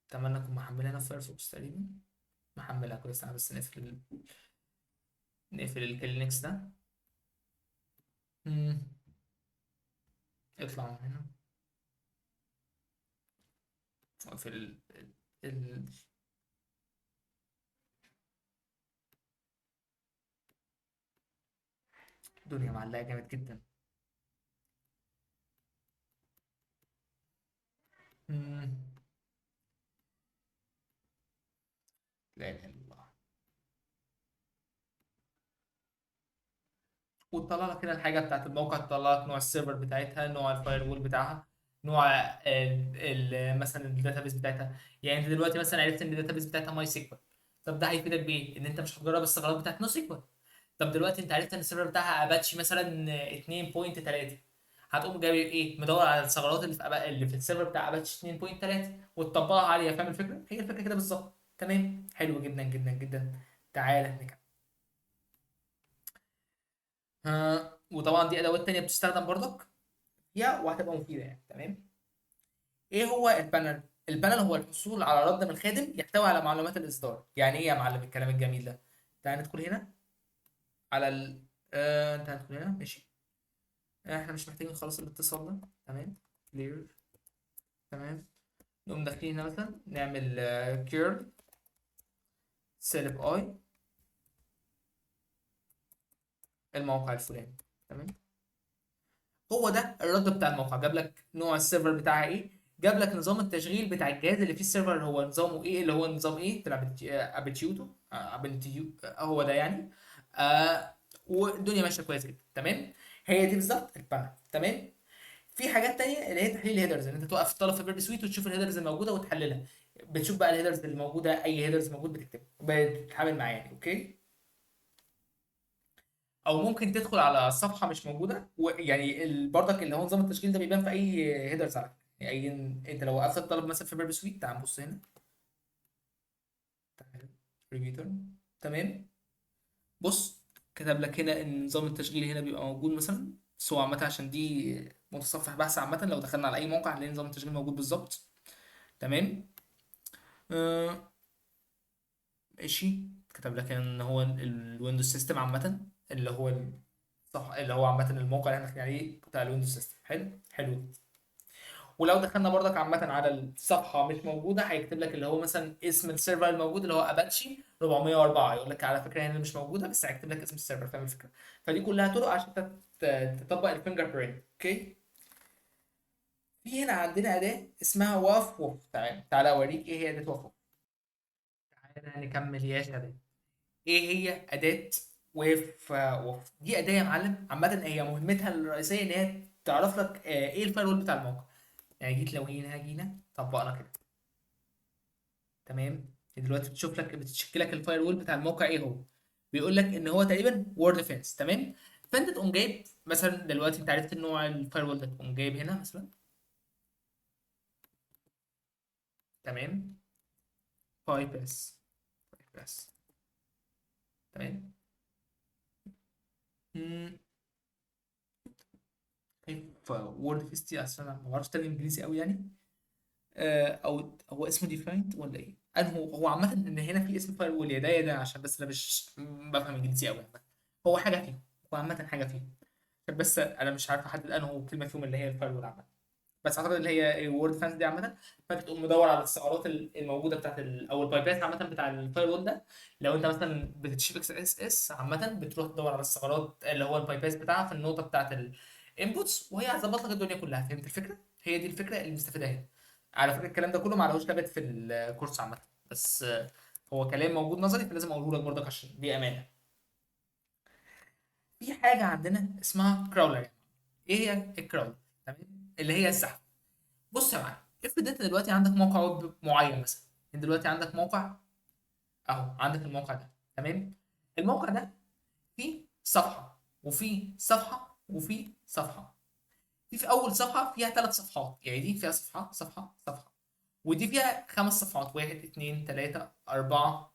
اتمنى اكون محملها هنا في فايرفوكس تقريبا. محملها كويس. تعال بس نقفل الكلينكس ده. مم. اطلع من هنا. اقفل ال... الدنيا معلقة جامد جدا. مم. لا اله الا الله. وتطلع لك هنا الحاجه بتاعت الموقع، تطلع لك نوع السيرفر بتاعتها، نوع الفاير وول بتاعها، نوع مثلا الداتابيس بتاعتها. يعني انت دلوقتي مثلا عرفت ان الداتابيس بتاعتها ماي سيكوال. طب ده هيفيدك بايه؟ ان انت مش هتجرب الثغرات بتاعت نو سيكوال. طب دلوقتي انت عرفت ان السيرفر بتاعها اباتشي مثلا 2.3. هتقوم جايب ايه؟ مدور على الثغرات اللي في اللي في السيرفر بتاع اباتشي 2.3 وتطبقها عليها. فاهم الفكره؟ هي الفكره كده بالظبط. تمام، حلو جدا جدا جدا. تعالى نكمل. وطبعا دي ادوات تانية بتستخدم برضك فيها وهتبقى مفيده يعني. تمام. ايه هو البانل؟ البانل هو الحصول على رد من خادم يحتوي على معلومات الاصدار. يعني ايه يا معلم الكلام الجميل ده؟ تعال ندخل هنا على انت هتدخل هنا ماشي. احنا مش محتاجين خلاص الاتصال ده. تمام. كلير. تمام. نقوم داخلين هنا مثلا نعمل كيرل سيلف اي الموقع الفلاني. تمام. هو ده الرد بتاع الموقع. جاب لك نوع السيرفر بتاعها ايه، جاب لك نظام التشغيل بتاع الجهاز اللي فيه السيرفر اللي هو نظامه ايه، اللي هو نظام ايه طلع ابيتيوتو هو ده يعني. والدنيا ماشيه كويس جدا. تمام. هي دي بالظبط البانل. تمام. في حاجات تانية اللي هي تحليل الهيدرز، ان انت توقف الطلب في بيرب سويت وتشوف الهيدرز الموجوده وتحللها. بتشوف بقى الهيدرز اللي موجوده، اي هيدرز موجود بتكتبه بتتعامل معاه يعني. اوكي. او ممكن تدخل على صفحه مش موجوده ويعني برضك اللي هو نظام التشغيل ده بيبان في اي هيدرز على فكره. يعني انت لو وقفت الطلب مثلا في بيرب سويت، تعال نبص هنا. تعال ريبيتر. تمام. بص، كتب لك هنا ان نظام التشغيل هنا بيبقى موجود مثلا. بس هو عامه عشان دي متصفح بحث عامه، لو دخلنا على اي موقع هنلاقي نظام التشغيل موجود بالظبط. تمام. آه ماشي. كتب لك ان هو الويندوز سيستم عامه، اللي هو صح، اللي هو عامه الموقع اللي احنا داخلين عليه بتاع الويندوز سيستم. حلو حلو. ولو دخلنا برضك عامة على الصفحة مش موجودة، هيكتب لك اللي هو مثلا اسم السيرفر الموجود اللي هو اباتشي 404. يقول لك على فكرة هنا مش موجودة، بس هيكتب لك اسم السيرفر. فاهم الفكرة؟ فدي كلها طرق عشان تطبق الفينجر برينت. اوكي. في هنا عندنا أداة اسمها واف ووف. تمام، تعالى أوريك إيه هي أداة واف ووف. تعالى نكمل يا شباب. إيه هي أداة واف ووف؟ دي أداة يا معلم عامة هي مهمتها الرئيسية إن هي تعرف لك إيه الفاير وول بتاع الموقع. يعني جيت لو جينا طبقنا كده. تمام. دلوقتي بتشوف لك بتشكل لك الفاير وول بتاع الموقع ايه هو. بيقول لك ان هو تقريبا وورد فينس. تمام. فانت تقوم جايب مثلا، دلوقتي انت عرفت النوع الفاير وول ده، تقوم جايب هنا مثلا تمام. باي باس. باي باس. تمام. مم. كيف وورد فيستي، اصل انا ما بعرفش اتكلم انجليزي قوي يعني. او هو اسمه ديفايند ولا ايه؟ انه هو عامه ان هنا في اسم فاير وول، يا ده يا ده، عشان بس انا مش بفهم انجليزي قوي عامه. هو حاجه فيهم. هو عامه حاجه فيهم. عشان بس انا مش عارف احدد انه كلمه فيهم اللي هي الفاير وول عامه. بس اعتقد اللي هي وورد فانز دي عامه. فانت تقوم مدور على الثغرات الموجوده بتاعت او البايبات عامه بتاع الفاير وول ده. لو انت مثلا بتشيف اكس اس اس عامه، بتروح تدور على الثغرات اللي هو البايبات بتاعها في النقطه بتاعت الانبوتس، وهي هتظبط لك الدنيا كلها. فهمت الفكره؟ هي دي الفكره اللي مستفيدة هنا. على فكره الكلام ده كله ما عليهوش ثابت في الكورس عامه. بس هو كلام موجود نظري، فلازم اقوله لك برضك عشان دي امانه. في حاجه عندنا اسمها كراولر. ايه هي الكراولر؟ تمام، اللي هي الزحف. بص يا معلم، افرض انت دلوقتي عندك موقع ويب معين مثلا. انت دلوقتي عندك موقع، اهو عندك الموقع ده. تمام. الموقع ده فيه صفحه وفيه صفحه وفيه صفحه. في اول صفحه فيها ثلاث صفحات، يعني دي فيها صفحه صفحه صفحه. ودي فيها خمس صفحات، واحد اتنين تلاته اربعه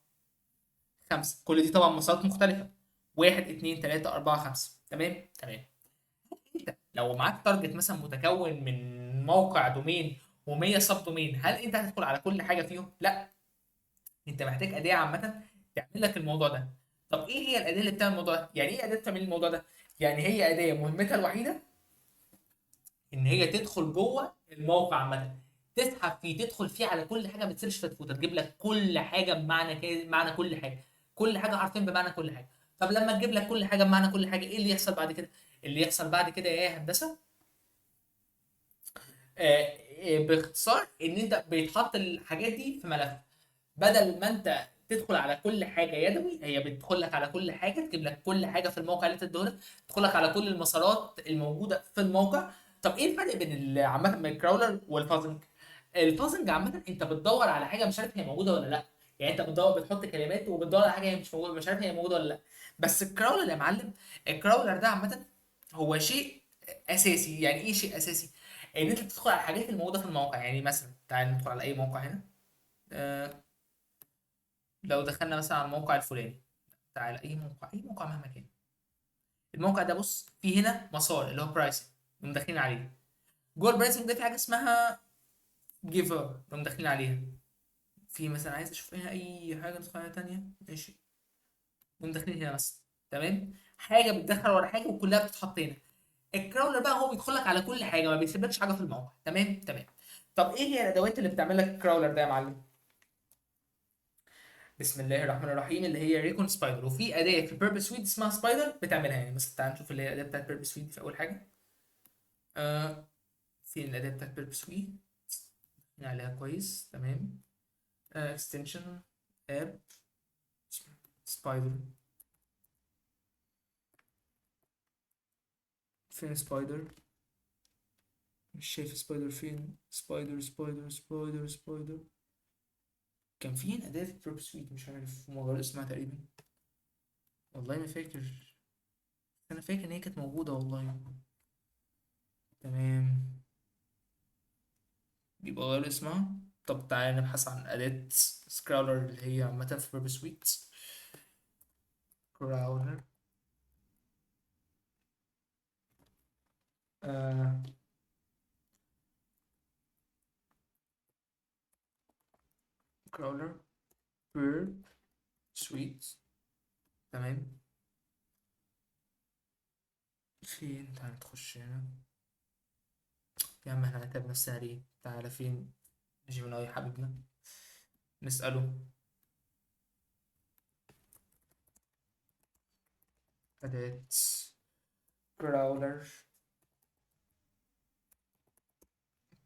خمسه. كل دي طبعا مسارات مختلفه. واحد اتنين تلاته اربعه خمسه. تمام تمام. انت لو معاك تارجت مثلا متكون من موقع دومين و100 سب دومين، هل انت هتدخل على كل حاجه فيهم؟ لا. انت محتاج اداه عامه تعمل لك الموضوع ده. طب ايه هي الاداه اللي بتعمل الموضوع ده؟ يعني ايه اداه تعمل الموضوع ده؟ يعني هي اداه مهمتها الوحيده ان هي تدخل جوه الموقع عامه، تسحب فيه، تدخل فيه على كل حاجه، ما تسيبش فتفوته، تجيب لك كل حاجه بمعنى معنى كل حاجه. كل حاجه حرفيا بمعنى كل حاجه. طب لما تجيب لك كل حاجه بمعنى كل حاجه، ايه اللي يحصل بعد كده؟ اللي يحصل بعد كده يا هندسه، باختصار ان انت بيتحط الحاجات دي في ملف. بدل ما انت تدخل على كل حاجه يدوي، هي بتدخل لك على كل حاجه، تجيب لك كل حاجه في الموقع اللي انت اديهولك، تدخل لك على كل المسارات الموجوده في الموقع. طب ايه الفرق بين عامه بين الكراولر والفازنج؟ الفازنج عامه انت بتدور على حاجه مش عارف هي موجوده ولا لا. يعني انت بتدور، بتحط كلمات وبتدور على حاجه هي مش موجوده، مش عارف هي موجوده ولا لا. بس الكراولر يا معلم، الكراولر ده عامه هو شيء اساسي. يعني ايه شيء اساسي؟ ان انت بتدخل على الحاجات الموجوده في الموقع. يعني مثلا تعال ندخل على اي موقع هنا. آه، لو دخلنا مثلا على الموقع الفلاني، تعال اي موقع، اي موقع مهما كان. الموقع ده بص، في هنا مسار اللي هو برايسنج، نقوم داخلين عليه. جوه البرايسنج ده في حاجه اسمها جيفر، نقوم داخلين عليها. في مثلا عايز اشوف هنا اي حاجه ندخل عليها تانيه، ماشي. نقوم داخلين هنا مثلا. تمام. حاجه بتدخل ورا حاجه وكلها بتتحط هنا. الكراولر بقى هو بيدخل لك على كل حاجه، ما بيسيبلكش حاجه في الموقع. تمام تمام. طب ايه هي الادوات اللي بتعمل لك الكراولر ده يا معلم؟ بسم الله الرحمن الرحيم، اللي هي ريكون سبايدر. وفي اداه في بيربس سويت اسمها سبايدر بتعملها. يعني مثلا تعال نشوف اللي هي الاداه بتاعت بيربس سويت في اول حاجه. آه فين الاداه بتاعت بيربس سويت؟ عليها كويس. تمام. اكستنشن اب سبايدر. فين سبايدر؟ مش شايف سبايدر. فين سبايدر؟ سبايدر سبايدر سبايدر. كان في هنا اداه في بيربس سويت، مش عارف هم غيروا اسمها تقريبا. والله ما فاكر. انا فاكر ان هي كانت موجوده والله. تمام. يبقى غير اسمها. طب تعالى نبحث عن أداة سكراولر اللي هي عامة في بيرب سويت. كراولر. آه كراولر بيرب سويت. تمام. فين؟ تعالى تخش هنا. يا عم احنا هنتعب نفسنا ليه؟ تعالى فين جيميناي حبيبنا، نسأله. أداة كراولر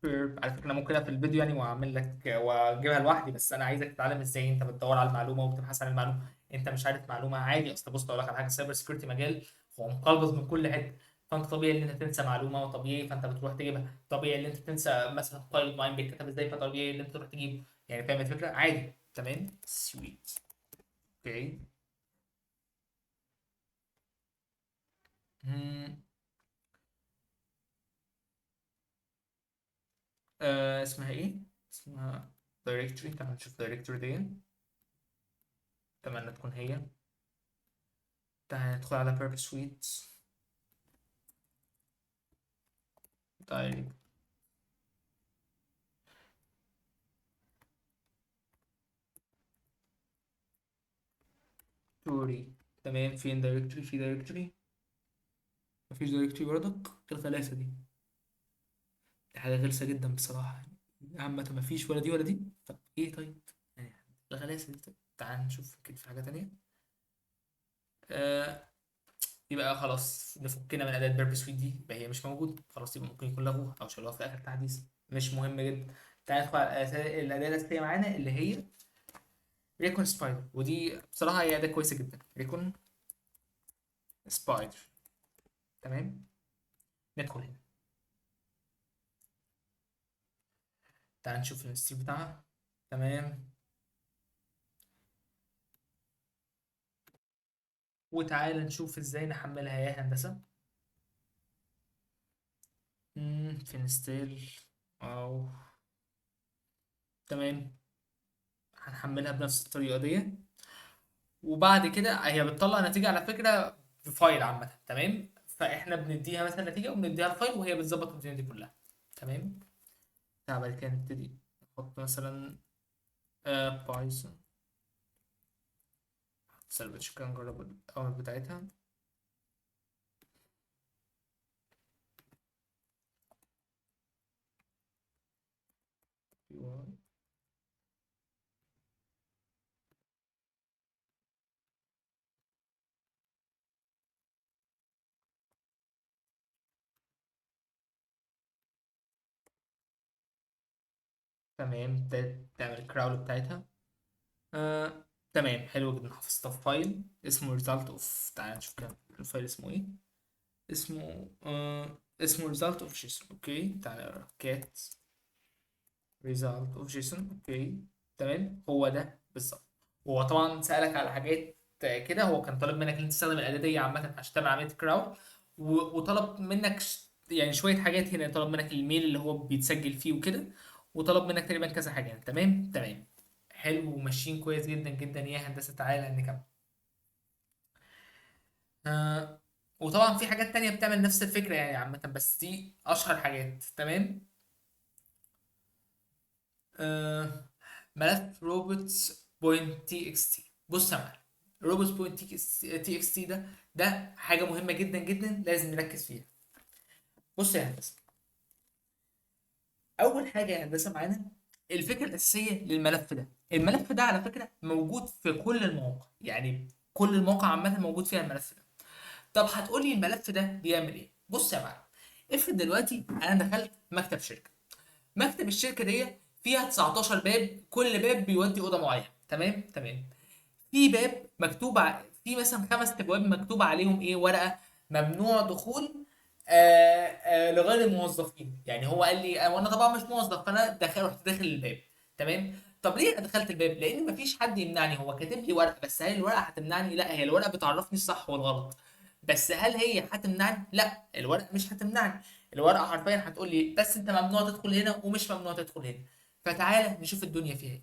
بيرب. على فكرة أنا ممكن أقفل الفيديو يعني وأعمل لك وأجيبها لوحدي، بس أنا عايزك تتعلم إزاي أنت بتدور على المعلومة وبتبحث عن المعلومة. أنت مش عارف معلومة عادي. أصل بص أقول لك على حاجة، السايبر سكيورتي مجال هو مقلبظ من كل حتة. فأنت طبيعي إن أنت تنسى معلومة، وطبيعي فأنت بتروح تجيبها. طبيعي إن أنت تنسى مثلا فايل معين بيتكتب إزاي، فطبيعي إن أنت تروح تجيبه. يعني فاهم الفكرة؟ عادي. تمام سويت. أوكي. مم. اسمها إيه؟ اسمها دايركتوري، تعال نشوف دايركتوري دي، اتمنى تكون هي. تعال ندخل على بيرب سويت دايركتوري. تمام، فين دايركتوري؟ في دايركتوري؟ مفيش دايركتوري برضك. إيه الغلاسة دي؟ دي حاجة غلسة جدا بصراحة يعني. عامة مفيش ولا دي ولا دي. طب ايه طيب؟ يعني الغلاسة دي. طيب تعال نشوف يمكن في حاجة تانية. آه يبقى خلاص نفكنا من أداة بيرب سويت دي، يبقى هي مش موجودة خلاص، يبقى ممكن يكون لغوها أو شالوها في آخر تحديث. مش مهم جدا. تعال ندخل على الأداة الأساسية معانا اللي هي ريكون سبايدر، ودي بصراحة هي أداة كويسة جدا. ريكون سبايدر. تمام. ندخل هنا. تعال نشوف الستيل بتاعها. تمام. وتعالى نشوف ازاي نحملها يا هندسة. فين ستيل؟ او تمام، هنحملها بنفس الطريقة دي. وبعد كده هي بتطلع نتيجة على فكرة في فايل عامة. تمام، فاحنا بنديها مثلا نتيجة وبنديها الفايل وهي بتظبط الدنيا دي كلها. تمام. بعد كده نبتدي نحط مثلا بايثون سيرفيس. كده نجرب الأوامر بتاعتها. تمام، تعمل الكراول بتاعتها. تمام، حلو جدا. حفظتها في فايل اسمه result of. تعال نشوف كده الفايل اسمه ايه. اسمه result of JSON. اوكي، تعال نقرا cat result of JSON. اوكي تمام، هو ده بالظبط. هو طبعا سألك على حاجات كده، هو كان طالب منك ان انت تستخدم الاعداديه عامه عشان تعمل عمليه كراول. وطلب منك يعني شويه حاجات هنا. طلب منك الميل اللي هو بيتسجل فيه وكده، وطلب منك تقريبا كذا حاجه يعني. تمام تمام، حلو وماشيين كويس جدا جدا يا هندسه. تعالى نكمل. آه وطبعا في حاجات تانية بتعمل نفس الفكره يعني عامه، بس دي اشهر حاجات. تمام. آه ملف روبوتس بوينت تي اكس تي. بص يا معلم، روبوتس بوينت تي اكس تي ده حاجه مهمه جدا جدا لازم نركز فيها. بص يا هندسه، اول حاجه يا هندسه معانا الفكره الاساسيه للملف ده. الملف ده على فكره موجود في كل المواقع، يعني كل المواقع عامه موجود فيها الملف ده. طب هتقولي الملف ده بيعمل ايه؟ بص يا معلم، افرض دلوقتي انا دخلت مكتب شركه. مكتب الشركه دي فيها 19 باب، كل باب بيودي اوضه معينه. تمام تمام. في باب مكتوب في مثلا 5 ابواب مكتوب عليهم ايه، ورقه: ممنوع دخول لغير الموظفين. يعني هو قال لي وانا طبعا مش موظف، فانا رحت داخل الباب. تمام. طب ليه انا دخلت الباب؟ لان مفيش حد يمنعني. هو كاتب لي ورقه، بس هل الورقه هتمنعني؟ لا، هي الورقه بتعرفني الصح والغلط. بس هل هي هتمنعني؟ لا، الورقه مش هتمنعني. الورقه حرفيا هتقول لي بس انت ممنوع تدخل هنا ومش ممنوع تدخل هنا. فتعالى نشوف الدنيا فيها ايه.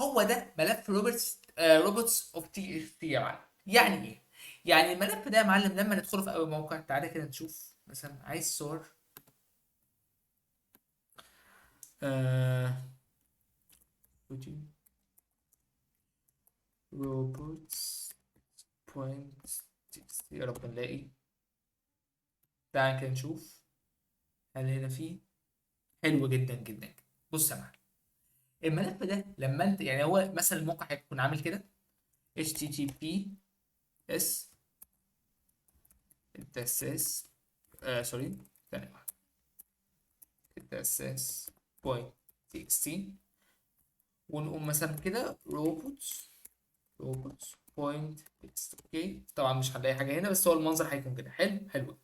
هو ده ملف روبوتس اوف تي اف تي يا معلم. يعني ايه؟ يعني الملف ده يا معلم لما ندخله في اول موقع، تعالى كده نشوف مثلا عايز صور. آه روبوتس بوينت تكست، يا رب نلاقي. تعالى كده نشوف هل هنا فيه. حلو جدا جدا. بص يا معلم، الملف ده لما انت يعني هو مثلا الموقع هيكون عامل كده: https التاسيس سوري، ثانية واحدة. التاسيس بوينت تي اكس تي، ونقوم مثلا كده روبوتس بوينت تكست. اوكي، طبعا مش هنلاقي حاجه هنا، بس هو المنظر هيكون كده. حلو حلو.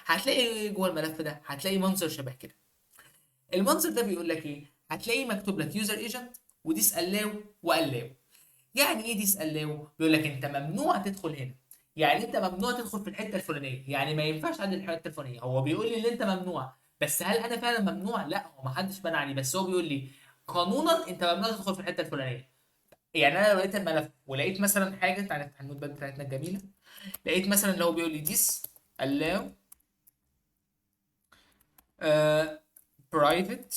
هتلاقي جوه الملف ده هتلاقي منظر شبه كده. المنظر ده بيقول لك ايه؟ هتلاقي مكتوب لك يوزر ايجنت وديس الاو والاو. يعني ايه ديس الاو؟ بيقول لك انت ممنوع تدخل هنا. يعني انت ممنوع تدخل في الحته الفلانيه، يعني ما ينفعش عند الحته الفلانيه. هو بيقول لي ان انت ممنوع، بس هل انا فعلا ممنوع؟ لا، هو ما حدش منعني، بس هو بيقول لي قانونا انت ممنوع تدخل في الحته الفلانيه. يعني انا لو لقيت الملف ولقيت مثلا حاجه، تعالى نفتح النوت باد بتاعتنا الجميله، لقيت مثلا اللي هو بيقول لي this allow uh, private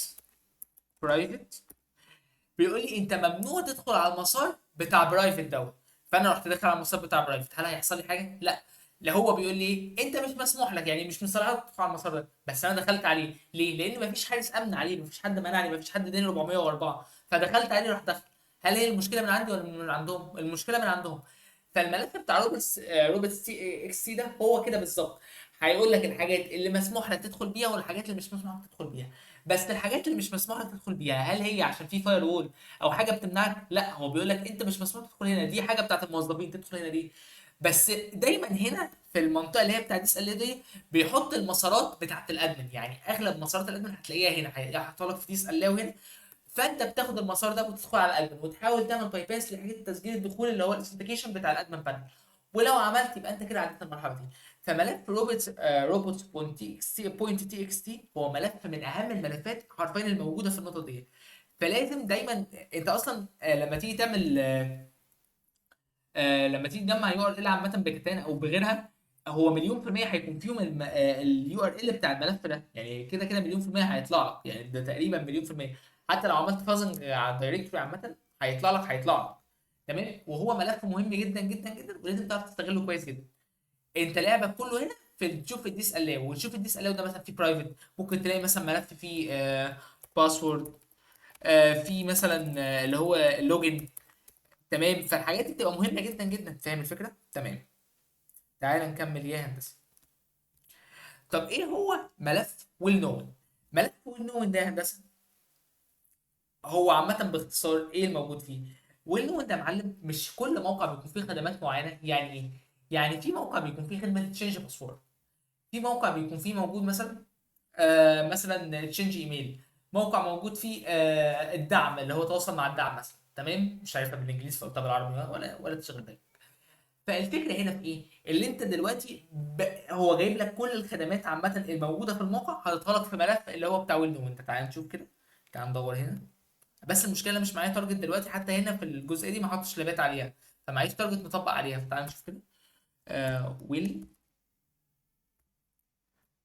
private، بيقول لي انت ممنوع تدخل على المسار بتاع برايفت دوت. فانا رحت داخل على المسار بتاع برايفت، هل هيحصل لي حاجه؟ لا. لا، هو بيقول لي ايه، انت مش مسموح لك، يعني مش من صلاحك تدخل على المسار ده، بس انا دخلت عليه ليه؟ لان مفيش حارس امن عليه، مفيش حد منعني، مفيش حد اداني 404، فدخلت عليه رحت داخل. هل هي المشكله من عندي ولا من عندهم؟ المشكله من عندهم. فالملف بتاع روبرتس تي اكس تي ده هو كده بالظبط، هيقول لك الحاجات اللي مسموح لك تدخل بيها والحاجات اللي مش مسموح لك تدخل بيها. بس الحاجات اللي مش مسموح لك تدخل بيها، هل هي عشان في فاير وول او حاجه بتمنعك؟ لا، هو بيقول لك انت مش مسموح تدخل هنا، دي حاجه بتاعت الموظفين، تدخل هنا دي. بس دايما هنا في المنطقه اللي هي بتاعت دي اس ال دي بيحط المسارات بتاعت الادمن، يعني اغلب مسارات الادمن هتلاقيها هنا، هيحطها لك في دي اس ال وهنا. فانت بتاخد المسار ده وتدخل على الادمن وتحاول تعمل باي باس لحاجه تسجيل الدخول اللي هو الاثنتيكيشن بتاع الادمن بانل. ولو عملت يبقى انت كده عديت المرحله دي. فملف روبوتس بوينت تي اكس تي هو ملف من اهم الملفات حرفيا الموجوده في النقطه دي. فلازم دايما انت اصلا لما تيجي تعمل لما تيجي تجمع يو ار ال عامه بكتان او بغيرها، هو مليون في المية هيكون فيهم اليو ار ال بتاع الملف ده، يعني كده كده مليون في المية هيطلع لك، يعني ده تقريبا مليون في المية. حتى لو عملت فازنج على الدايركتوري عامة هيطلع لك. تمام. وهو ملف مهم جدا جدا جدا ولازم تعرف تستغله كويس جدا. انت لعبك كله هنا في تشوف الديس الاو، وتشوف الديس الاو ده مثلا فيه برايفت، ممكن تلاقي مثلا ملف فيه باسورد، في مثلا اللي هو اللوجن. تمام. فالحاجات دي بتبقى مهمه جدا جدا، فاهم الفكره؟ تمام. تعال نكمل يا هندسه. طب ايه هو ملف ويل نون؟ ملف ويل نون ده يا هندسه هو عامه باختصار ايه الموجود فيه؟ ويل نون ده يا معلم، مش كل موقع بيكون فيه خدمات معينه. يعني ايه؟ يعني في موقع بيكون فيه خدمه تشينج باسورد، في موقع بيكون فيه موجود مثلا مثلا تشينج ايميل، موقع موجود فيه الدعم اللي هو تواصل مع الدعم مثلا. تمام. مش عارفها بالانجليزي فقلتها بالعربي، ولا تشغل بالك. فالفكره هنا في ايه؟ اللي انت دلوقتي هو جايب لك كل الخدمات عامه الموجوده في الموقع، حاططها لك في ملف اللي هو بتاع ويندو. انت تعال نشوف كده، تعال ندور هنا. بس المشكله مش معايا تارجت دلوقتي، حتى هنا في الجزئيه دي ما حطش لابات عليها، فمعيش تارجت نطبق عليها. فتعال نشوف كده. ويل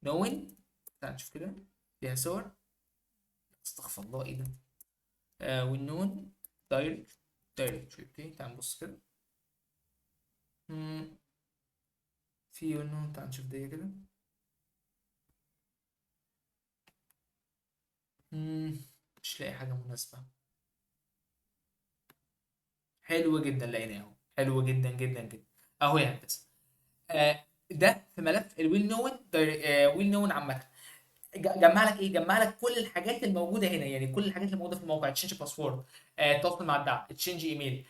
نوين، تعال نشوف كده، فيها صور. استغفر الله، ايه ده؟ ويل نون دايركت اوكي. تعال نبص كده. مم، في ويل نون، تعال نشوف دي كده. مم، مش لاقي حاجه مناسبه. حلو جدا، لقيناه اهو، حلو جدا جدا جدا. اهو يا هندسه. ده في ملف الويل نون ويل نون عامه. جمع لك ايه؟ جمع لك كل الحاجات الموجوده هنا، يعني كل الحاجات اللي موجوده في الموقع، تشينج باسورد، تواصل مع الدعم، تشينج ايميل.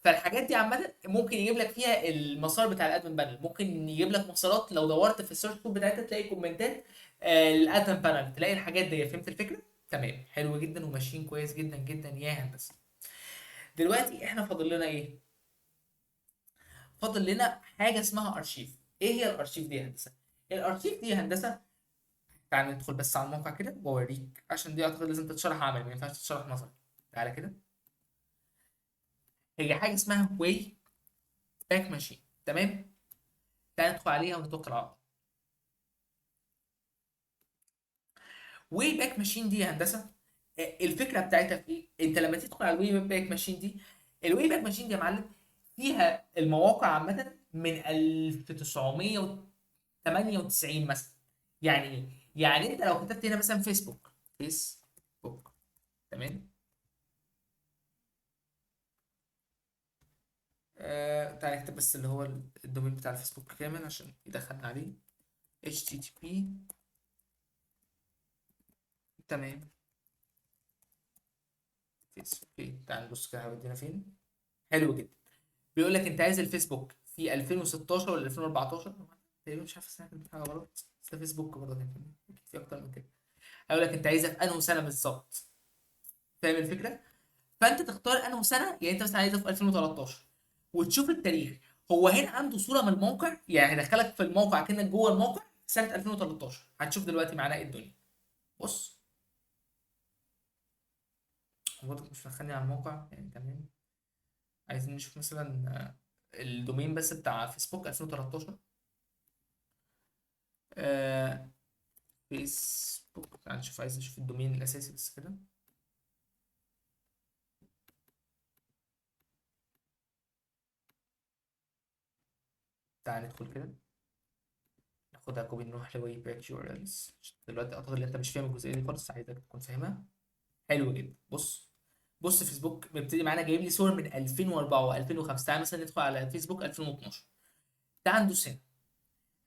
فالحاجات دي عامه ممكن يجيب لك فيها المسار بتاع الادمن بانل، ممكن يجيب لك مسارات لو دورت في السيرش كود بتاعتها تلاقي كومنتات الادمن بانل، تلاقي الحاجات دي. فهمت الفكره؟ تمام. حلو جدا وماشيين كويس جدا جدا يا هندسه. دلوقتي احنا فاضل لنا ايه؟ فاضل لنا حاجه اسمها ارشيف. ايه هي الارشيف دي يا هندسه؟ الارشيف دي يا هندسه، تعال ندخل بس على الموقع كده واوريك، عشان دي اعتقد لازم تتشرح عملي، ما ينفعش تتشرح نظري. تعالى كده. هي حاجه اسمها واي باك ماشين. تمام. تعال ندخل عليها ونتوكل على الله. واي باك ماشين دي يا هندسه الفكره بتاعتها في ايه؟ انت لما تدخل على الواي باك ماشين دي، الواي باك ماشين دي يا معلم فيها المواقع عامه من 1998 مثلا. يعني ايه؟ يعني انت لو كتبت هنا مثلا فيسبوك. تمام. تعالى نكتب بس اللي هو الدومين بتاع الفيسبوك كامل عشان يدخلنا عليه. HTTP. تمام. فيس اوكي. تعال نبص كده هيودينا فين. حلو جدا. بيقول لك انت عايز الفيسبوك في 2016 ولا 2014؟ تقريبا مش عارف السنه، كانت حاجه غلط، بس ده فيسبوك برضه كان اكيد في اكتر من كده. هيقول لك انت عايزها في انهي سنه بالظبط. فاهم الفكره؟ فانت تختار انهي سنه، يعني انت مثلا عايزها في 2013 وتشوف التاريخ. هو هنا عنده صوره من الموقع، يعني هيدخلك في الموقع كأنك جوه الموقع سنه 2013. هتشوف دلوقتي معانا ايه الدنيا. بص. عشان برضك مش مدخلني على الموقع يعني. تمام. عايزين نشوف مثلا الدومين بس بتاع فيسبوك 2013. آه فيسبوك، تعال نشوف، عايز نشوف الدومين الأساسي بس كده. تعال ندخل كده، ناخدها كوبي، نروح لوي باك يو ار الز. دلوقتي اعتقد ان انت مش فاهم الجزئيه دي خالص، عايزك تكون فاهمها. حلو جدا. بص فيسبوك بيبتدي معانا جايب لي صور من 2004 و2005. تعال مثلا ندخل على فيسبوك 2012. تعال ندوس هنا،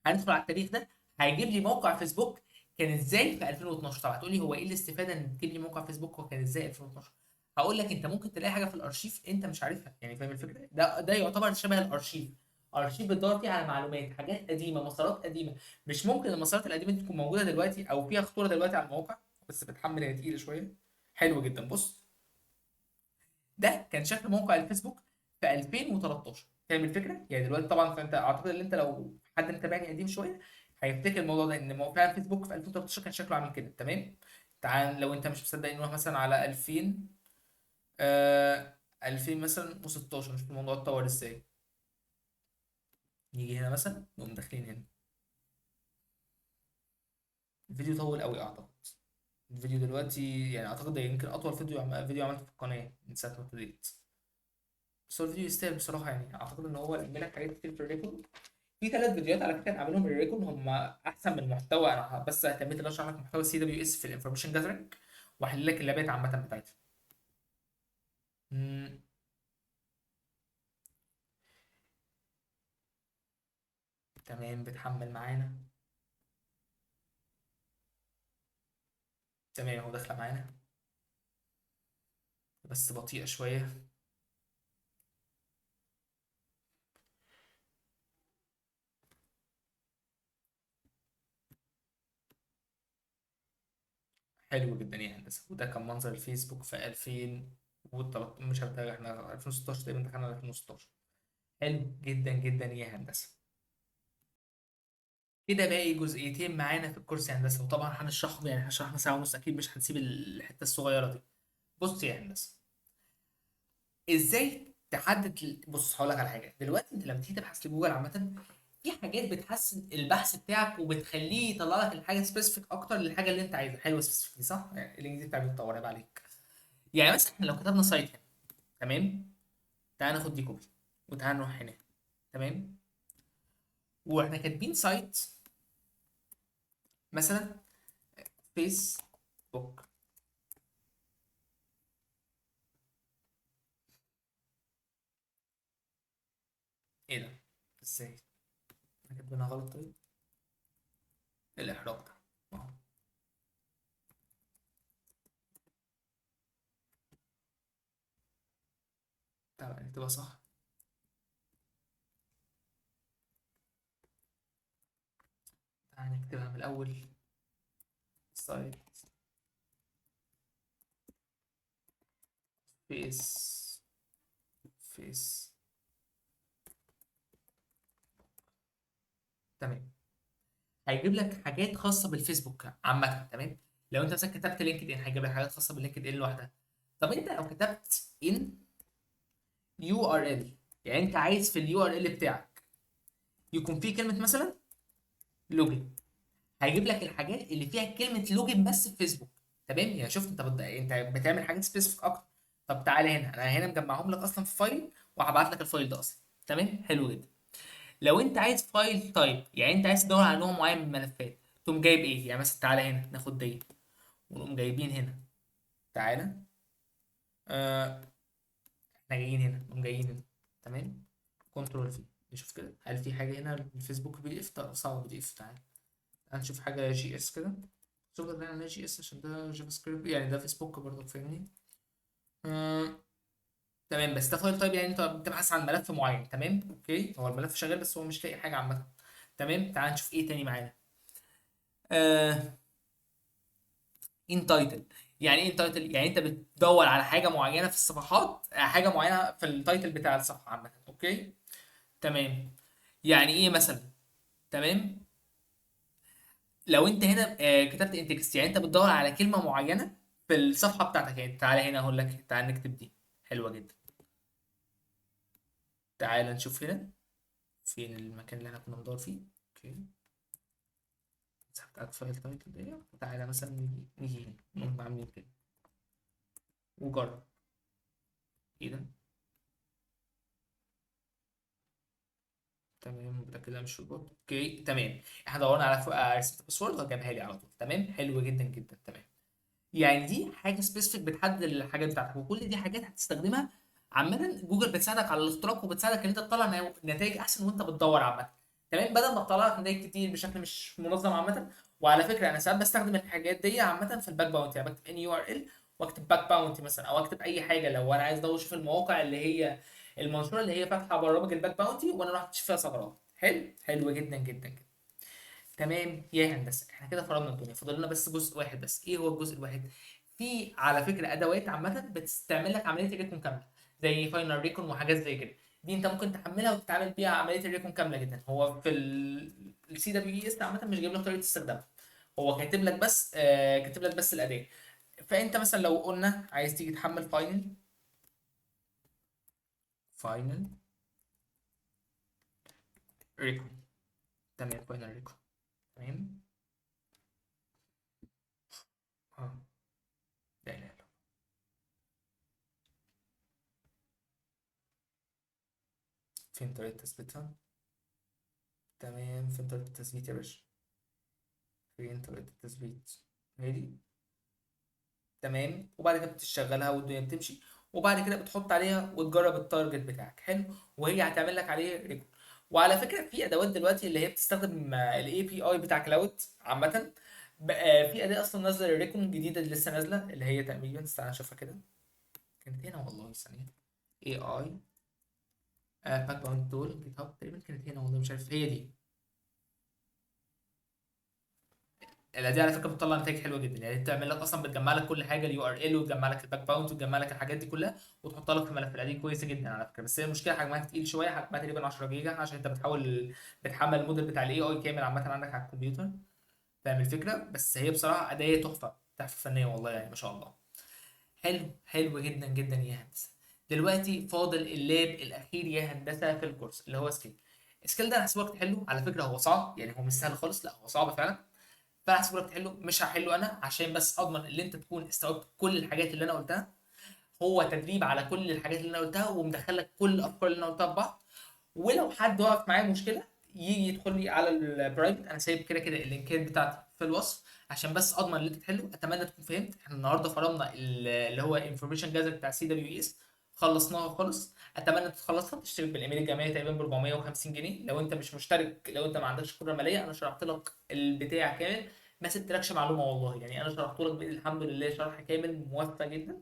هندخل على التاريخ ده، هيجيب لي موقع فيسبوك كان ازاي في 2012. طب هتقول لي هو ايه الاستفاده ان تجيب لي موقع فيسبوك هو كان ازاي 2012؟ هقول لك انت ممكن تلاقي حاجه في الارشيف انت مش عارفها، يعني فاهم الفكره؟ ده يعتبر شبه الارشيف. ارشيف بتدور فيه على معلومات، حاجات قديمه، مسارات قديمه. مش ممكن المسارات القديمه دي تكون موجوده دلوقتي او فيها خطوره دلوقتي على الموقع، بس بتحمل هي تقيله شويه. حلو جدا. بص، ده كان شكل موقع الفيسبوك في 2013. فاهم الفكره؟ يعني دلوقتي طبعا، فانت اعتقد ان انت لو حد متابعني قديم شويه هيفتكر الموضوع ده، ان فعلا فيسبوك في 2013 كان شكله عامل كده. تمام. تعال لو انت مش مصدق، نروح مثلا على 2000، 2000 مثلا و16، نشوف الموضوع اتطور ازاي. نيجي هنا مثلا، نقوم داخلين هنا. الفيديو طول قوي اعتقد. الفيديو دلوقتي يعني اعتقد ده يمكن اطول فيديو عملته في القناه من ساعه ما ابتديت. بس هو الفيديو يستاهل بصراحه، يعني اعتقد ان هو لم لك حاجات كتير في الريكورد. في 3 فيديوهات على فكره عاملهم الريكون، هم احسن من المحتوى. انا بس اهتميت ان اشرح لك محتوى سي دبليو اس في الانفورميشن جاذرنج، واحل لك اللابات عامه بتاعتها. مم، تمام، بتحمل معانا. تمام، هو داخله معانا بس بطيئه شويه. حلو جدا يا هندسه. وده كان منظر الفيسبوك في 2013، مش عارف احنا 2016 تقريبا، دخلنا على 2016. حلو جدا جدا يا هندسه. كده باقي جزئيتين معانا في الكورس يا هندسه، وطبعا هنشرحهم، يعني هشرحنا ساعه ونص، اكيد مش هنسيب الحته الصغيره دي. بص يا هندسه، ازاي تحدد بص هقول لك على حاجه. دلوقتي انت لما تيجي تبحث لجوجل عامه، في حاجات بتحسن البحث بتاعك وبتخليه يطلع لك الحاجه سبيسيفيك اكتر للحاجه اللي انت عايزها. حلوه سبيسيفيك دي صح؟ يعني الانجليزي بتاعي بيتطور، عيب عليك. يعني مثلا احنا لو كتبنا سايت هنا، تمام، تعال ناخد دي كوبي وتعال نروح هنا. تمام. واحنا كاتبين سايت مثلا فيسبوك. ايه ده؟ ازاي احنا كاتبينها غلط؟ طيب إيه الاحراج ده؟ اهو. تعال نكتبها صح. تعال نكتبها من الاول. سايت فيس فيس. تمام. هيجيب لك حاجات خاصه بالفيسبوك عامه. تمام. لو انت مثلا كتبت لينكد ان هيجيب لك حاجات خاصه باللينكد ان لوحدها. طب انت لو كتبت ان يو ار ال، يعني انت عايز في اليو ار ال بتاعك يكون فيه كلمه مثلا لوجن، هيجيب لك الحاجات اللي فيها كلمه لوجن بس في فيسبوك. تمام. يعني شفت انت بتعمل حاجات سبيسيفيك اكتر. طب تعالى هنا، انا هنا مجمعهم لك اصلا في فايل، وهبعت لك الفايل ده اصلا. تمام. حلو جدا. لو انت عايز فايل تايب، يعني انت عايز تدور على نوع معين من الملفات، تقوم جايب ايه؟ يعني مثلا تعالى هنا ناخد دي، ونقوم جايبين هنا. تعالى، آه احنا جايين هنا، نقوم جايين هنا. تمام. كنترول في، نشوف كده هل في حاجه هنا الفيسبوك بي دي اف؟ صعب بي دي اف. تعالى هنشوف حاجه جي اس كده. شوف ده انا جي اس عشان ده جافا سكريبت، يعني ده فيسبوك برضه، فاهمني؟ آه تمام. بس ده فايل تايب، يعني انت بتبحث عن ملف معين. تمام. اوكي، هو الملف شغال بس هو مش لاقي حاجه عامه. تمام. تعال نشوف ايه تاني معانا. آه ان تايتل. يعني ايه ان تايتل؟ يعني انت بتدور على حاجه معينه في الصفحات، حاجه معينه في التايتل بتاع الصفحه عامه. اوكي. تمام. يعني ايه مثلا؟ تمام. لو انت هنا كتبت ان تكست، يعني انت بتدور على كلمه معينه في الصفحه بتاعتك يعني. تعالى هنا اقول لك، تعالى نكتب دي، حلوه جدا. تعالى نشوف هنا فين المكان اللي احنا كنا بندور فيه. اوكي، مسحت فايل تايتل دي. تعالى مثلا نيجي هنا نقوم عاملين كده وجرب. ايه ده؟ تمام، ده كده مش روبوت. اوكي تمام، احنا دورنا على ريسيت باسورد وجابها لي على طول. تمام، حلو جدا جدا. تمام، يعني دي حاجه سبيسيفيك بتحدد الحاجات بتاعتك، وكل دي حاجات هتستخدمها. عامه جوجل بتساعدك على الاختراق، وبتساعدك ان انت تطلع نتائج احسن وانت بتدور عامه. تمام، بدل ما تطلع لك نتائج كتير بشكل مش منظم عامه. وعلى فكره انا ساعات بستخدم الحاجات دي عامه في الباك باونتي، يعني بكتب ان يو ار ال واكتب باك باونتي مثلا، او اكتب اي حاجه لو انا عايز ادور اشوف المواقع اللي هي المنشوره اللي هي فاتحه برامج الباك باونتي، وانا رحت اشوف فيها ثغرات. حلو، حلو جدا جدا جدا. تمام يا هندسه، احنا كده فرضنا الدنيا، فاضل لنا بس جزء واحد بس. ايه هو الجزء الواحد؟ في على فكره ادوات عامه بتستعمل لك عمليه الريكون كامله، زي فاينل ريكون وحاجات زي كده. دي انت ممكن تحملها وتتعامل بيها عمليه الريكون كامله جدا. هو في السي دبليو اي اس عامه مش جايب لك طريقه استخدامها، هو كاتب لك بس كاتب لك بس الاداه. فانت مثلا لو قلنا عايز تيجي تحمل فاينل ريكون. تمام، فاينل ريكون. تمام. اه، لا لا لا. فين طريقه تثبيتها؟ تمام، فين طريقه التثبيت يا باشا؟ فين طريقة التثبيت؟ هي دي. تمام، وبعد كده بتشغلها والدنيا بتمشي، وبعد كده بتحط عليها وتجرب التارجت بتاعك. حلو، وهي هتعمل لك عليه ريكورد. وعلى فكرة في ادوات دلوقتي اللي هي بتستخدم الاي بي اي بتاع كلاود عامة. في اداة اصلا نازلة الريكون جديدة اللي لسه نازلة، اللي هي تقريبا استنى اشوفها كده. كانت هنا والله، ثانية. اي اي باك باوند تول جيت هاب تقريبا، كانت هنا والله، مش عارف هي دي. دي على فكره بتطلع نتائج حلوه جدا، يعني بتعمل لك اصلا، بتجمع لك كل حاجه، اليو ار ال، وتجمع لك الباك باونت، وتجمع لك الحاجات دي كلها وتحطها لك في ملف. دي كويسه جدا على فكره، بس هي المشكله حجمها تقيل شويه، حجمها تقريبا 10 جيجا، عشان انت بتحمل الموديل بتاع الاي اي كامل عامه عندك على الكمبيوتر. فاهم الفكره؟ بس هي بصراحه اداه تحفه، تحفه فنيه والله، يعني ما شاء الله. حلو، حلو جدا جدا يا هندسه. دلوقتي فاضل اللاب الاخير يا هندسه في الكورس، اللي هو سكيل. سكيل ده انا هسيبك تحله، على فكره هو صعب، يعني هو مش سهل خالص، لا هو صعب فعلا. فاحسب لك تحله، مش هحله انا عشان بس اضمن ان انت تكون استوعبت كل الحاجات اللي انا قلتها. هو تدريب على كل الحاجات اللي انا قلتها، ومدخل لك كل الافكار اللي انا قلتها في بعض. ولو حد وقف معايا مشكله يجي يدخل لي على البرايفت، انا سايب كده كده اللينكات بتاعتي في الوصف، عشان بس اضمن ان انت تحله. اتمنى تكون فهمت. احنا النهارده فرضنا اللي هو انفورميشن جاذر بتاع سي دبليو اس، خلصناها خالص. اتمنى تخلصها، تشترك بالايميل الجامعي تقريبا ب 450 جنيه. لو انت مش مشترك، لو انت ما عندكش قدره ماليه، انا شرحت لك البتاع كامل، ما سبتلكش معلومه والله، يعني انا شرحت لك الحمد لله شرح كامل موفق جدا.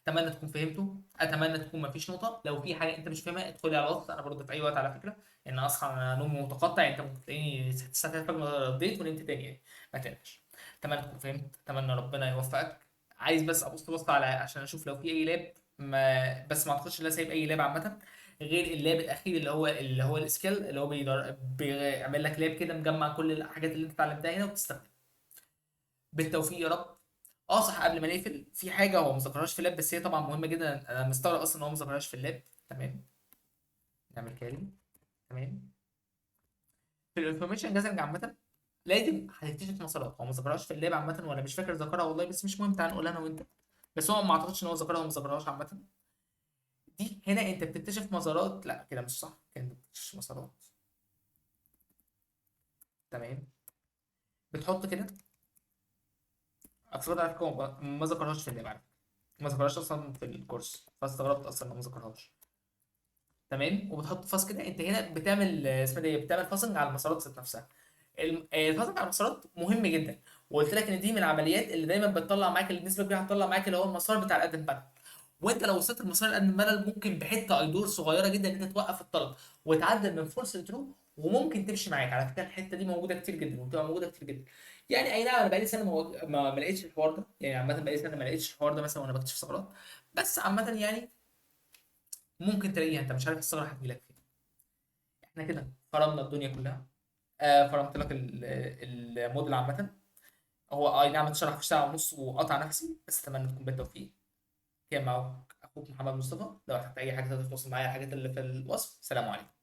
اتمنى تكون فهمته، اتمنى تكون ما فيش نقطه. لو في حاجه انت مش فاهمها ادخلي على الواتس، انا برد في اي وقت على فكره. ان اصحى انا نوم متقطع، يعني انت ممكن تلاقيني 6 ساعات الفجر ما رديت ونمت تاني يعني. ما تقلقش. اتمنى تكون فهمت، اتمنى ربنا يوفقك. عايز بس ابص على عشان اشوف لو في اي لاب، ما بس ما اعتقدش ان انا سايب اي لاب عامه، غير اللاب الاخير اللي هو السكيل، اللي هو بيعمل لك لاب كده مجمع كل الحاجات اللي انت اتعلمتها هنا وبتستخدمها. بالتوفيق يا رب. اه صح، قبل ما نقفل في حاجه هو ما ذكرهاش في اللاب، بس هي طبعا مهمه جدا، انا مستغرب اصلا ان هو ما ذكرهاش في اللاب. تمام، نعمل كاري. تمام، في الانفورميشن جاذرنج عامه لازم هتكتشف مسارات، هو ما ذكرهاش في اللاب عامه، وانا مش فاكر ذكرها والله، بس مش مهم، تعال نقولها انا وانت. بس هو ما اعتقدش ان هو ذكرها وما ذكرهاش عامه. دي هنا انت بتكتشف مسارات، لا كده مش صح، كان بتكتشف مسارات. تمام، بتحط كده. اقصد على فكره هو ما ذكرهاش في اللاب على فكرة. ما ذكرهاش اصلا في الكورس، فاستغربت اصلا انه ما ذكرهاش. تمام، وبتحط فاس كده. انت هنا بتعمل اسمها دي، بتعمل فاسنج على المسارات ذات نفسها. الفاسنج على المسارات مهم جدا، وقلت لك ان دي من العمليات اللي دايما بتطلع معاك النسبه كبيره، هتطلع معاك اللي هو المسار بتاع الادم بانل. وانت لو وصلت المسار الادم بانل، ممكن بحته ايدور صغيره جدا ان انت توقف الطلب وتعدل من فورس لترو، وممكن تمشي معاك. على فكره الحته دي موجوده كتير جدا، وبتبقى موجوده كتير جدا. يعني اي نعم، انا بقالي سنه ما لقيتش الحوار ده، يعني عامه بقالي سنه ما لقيتش الحوار ده مثلا وانا بكتشف ثغرات. بس عامه يعني ممكن تلاقيها، انت مش عارف الثغره هتجيلك فين. احنا كده فرمنا الدنيا كلها. فرمت لك الموديل عامة. هو اي نعم اتشرح في ساعه ونص وقطع نفسي، بس اتمنى تكون بالتوفيق. كان معاك اخوك محمد مصطفى. لو احتجت اي حاجه تقدر تتواصل معايا على الحاجات اللي في الوصف. سلام عليكم.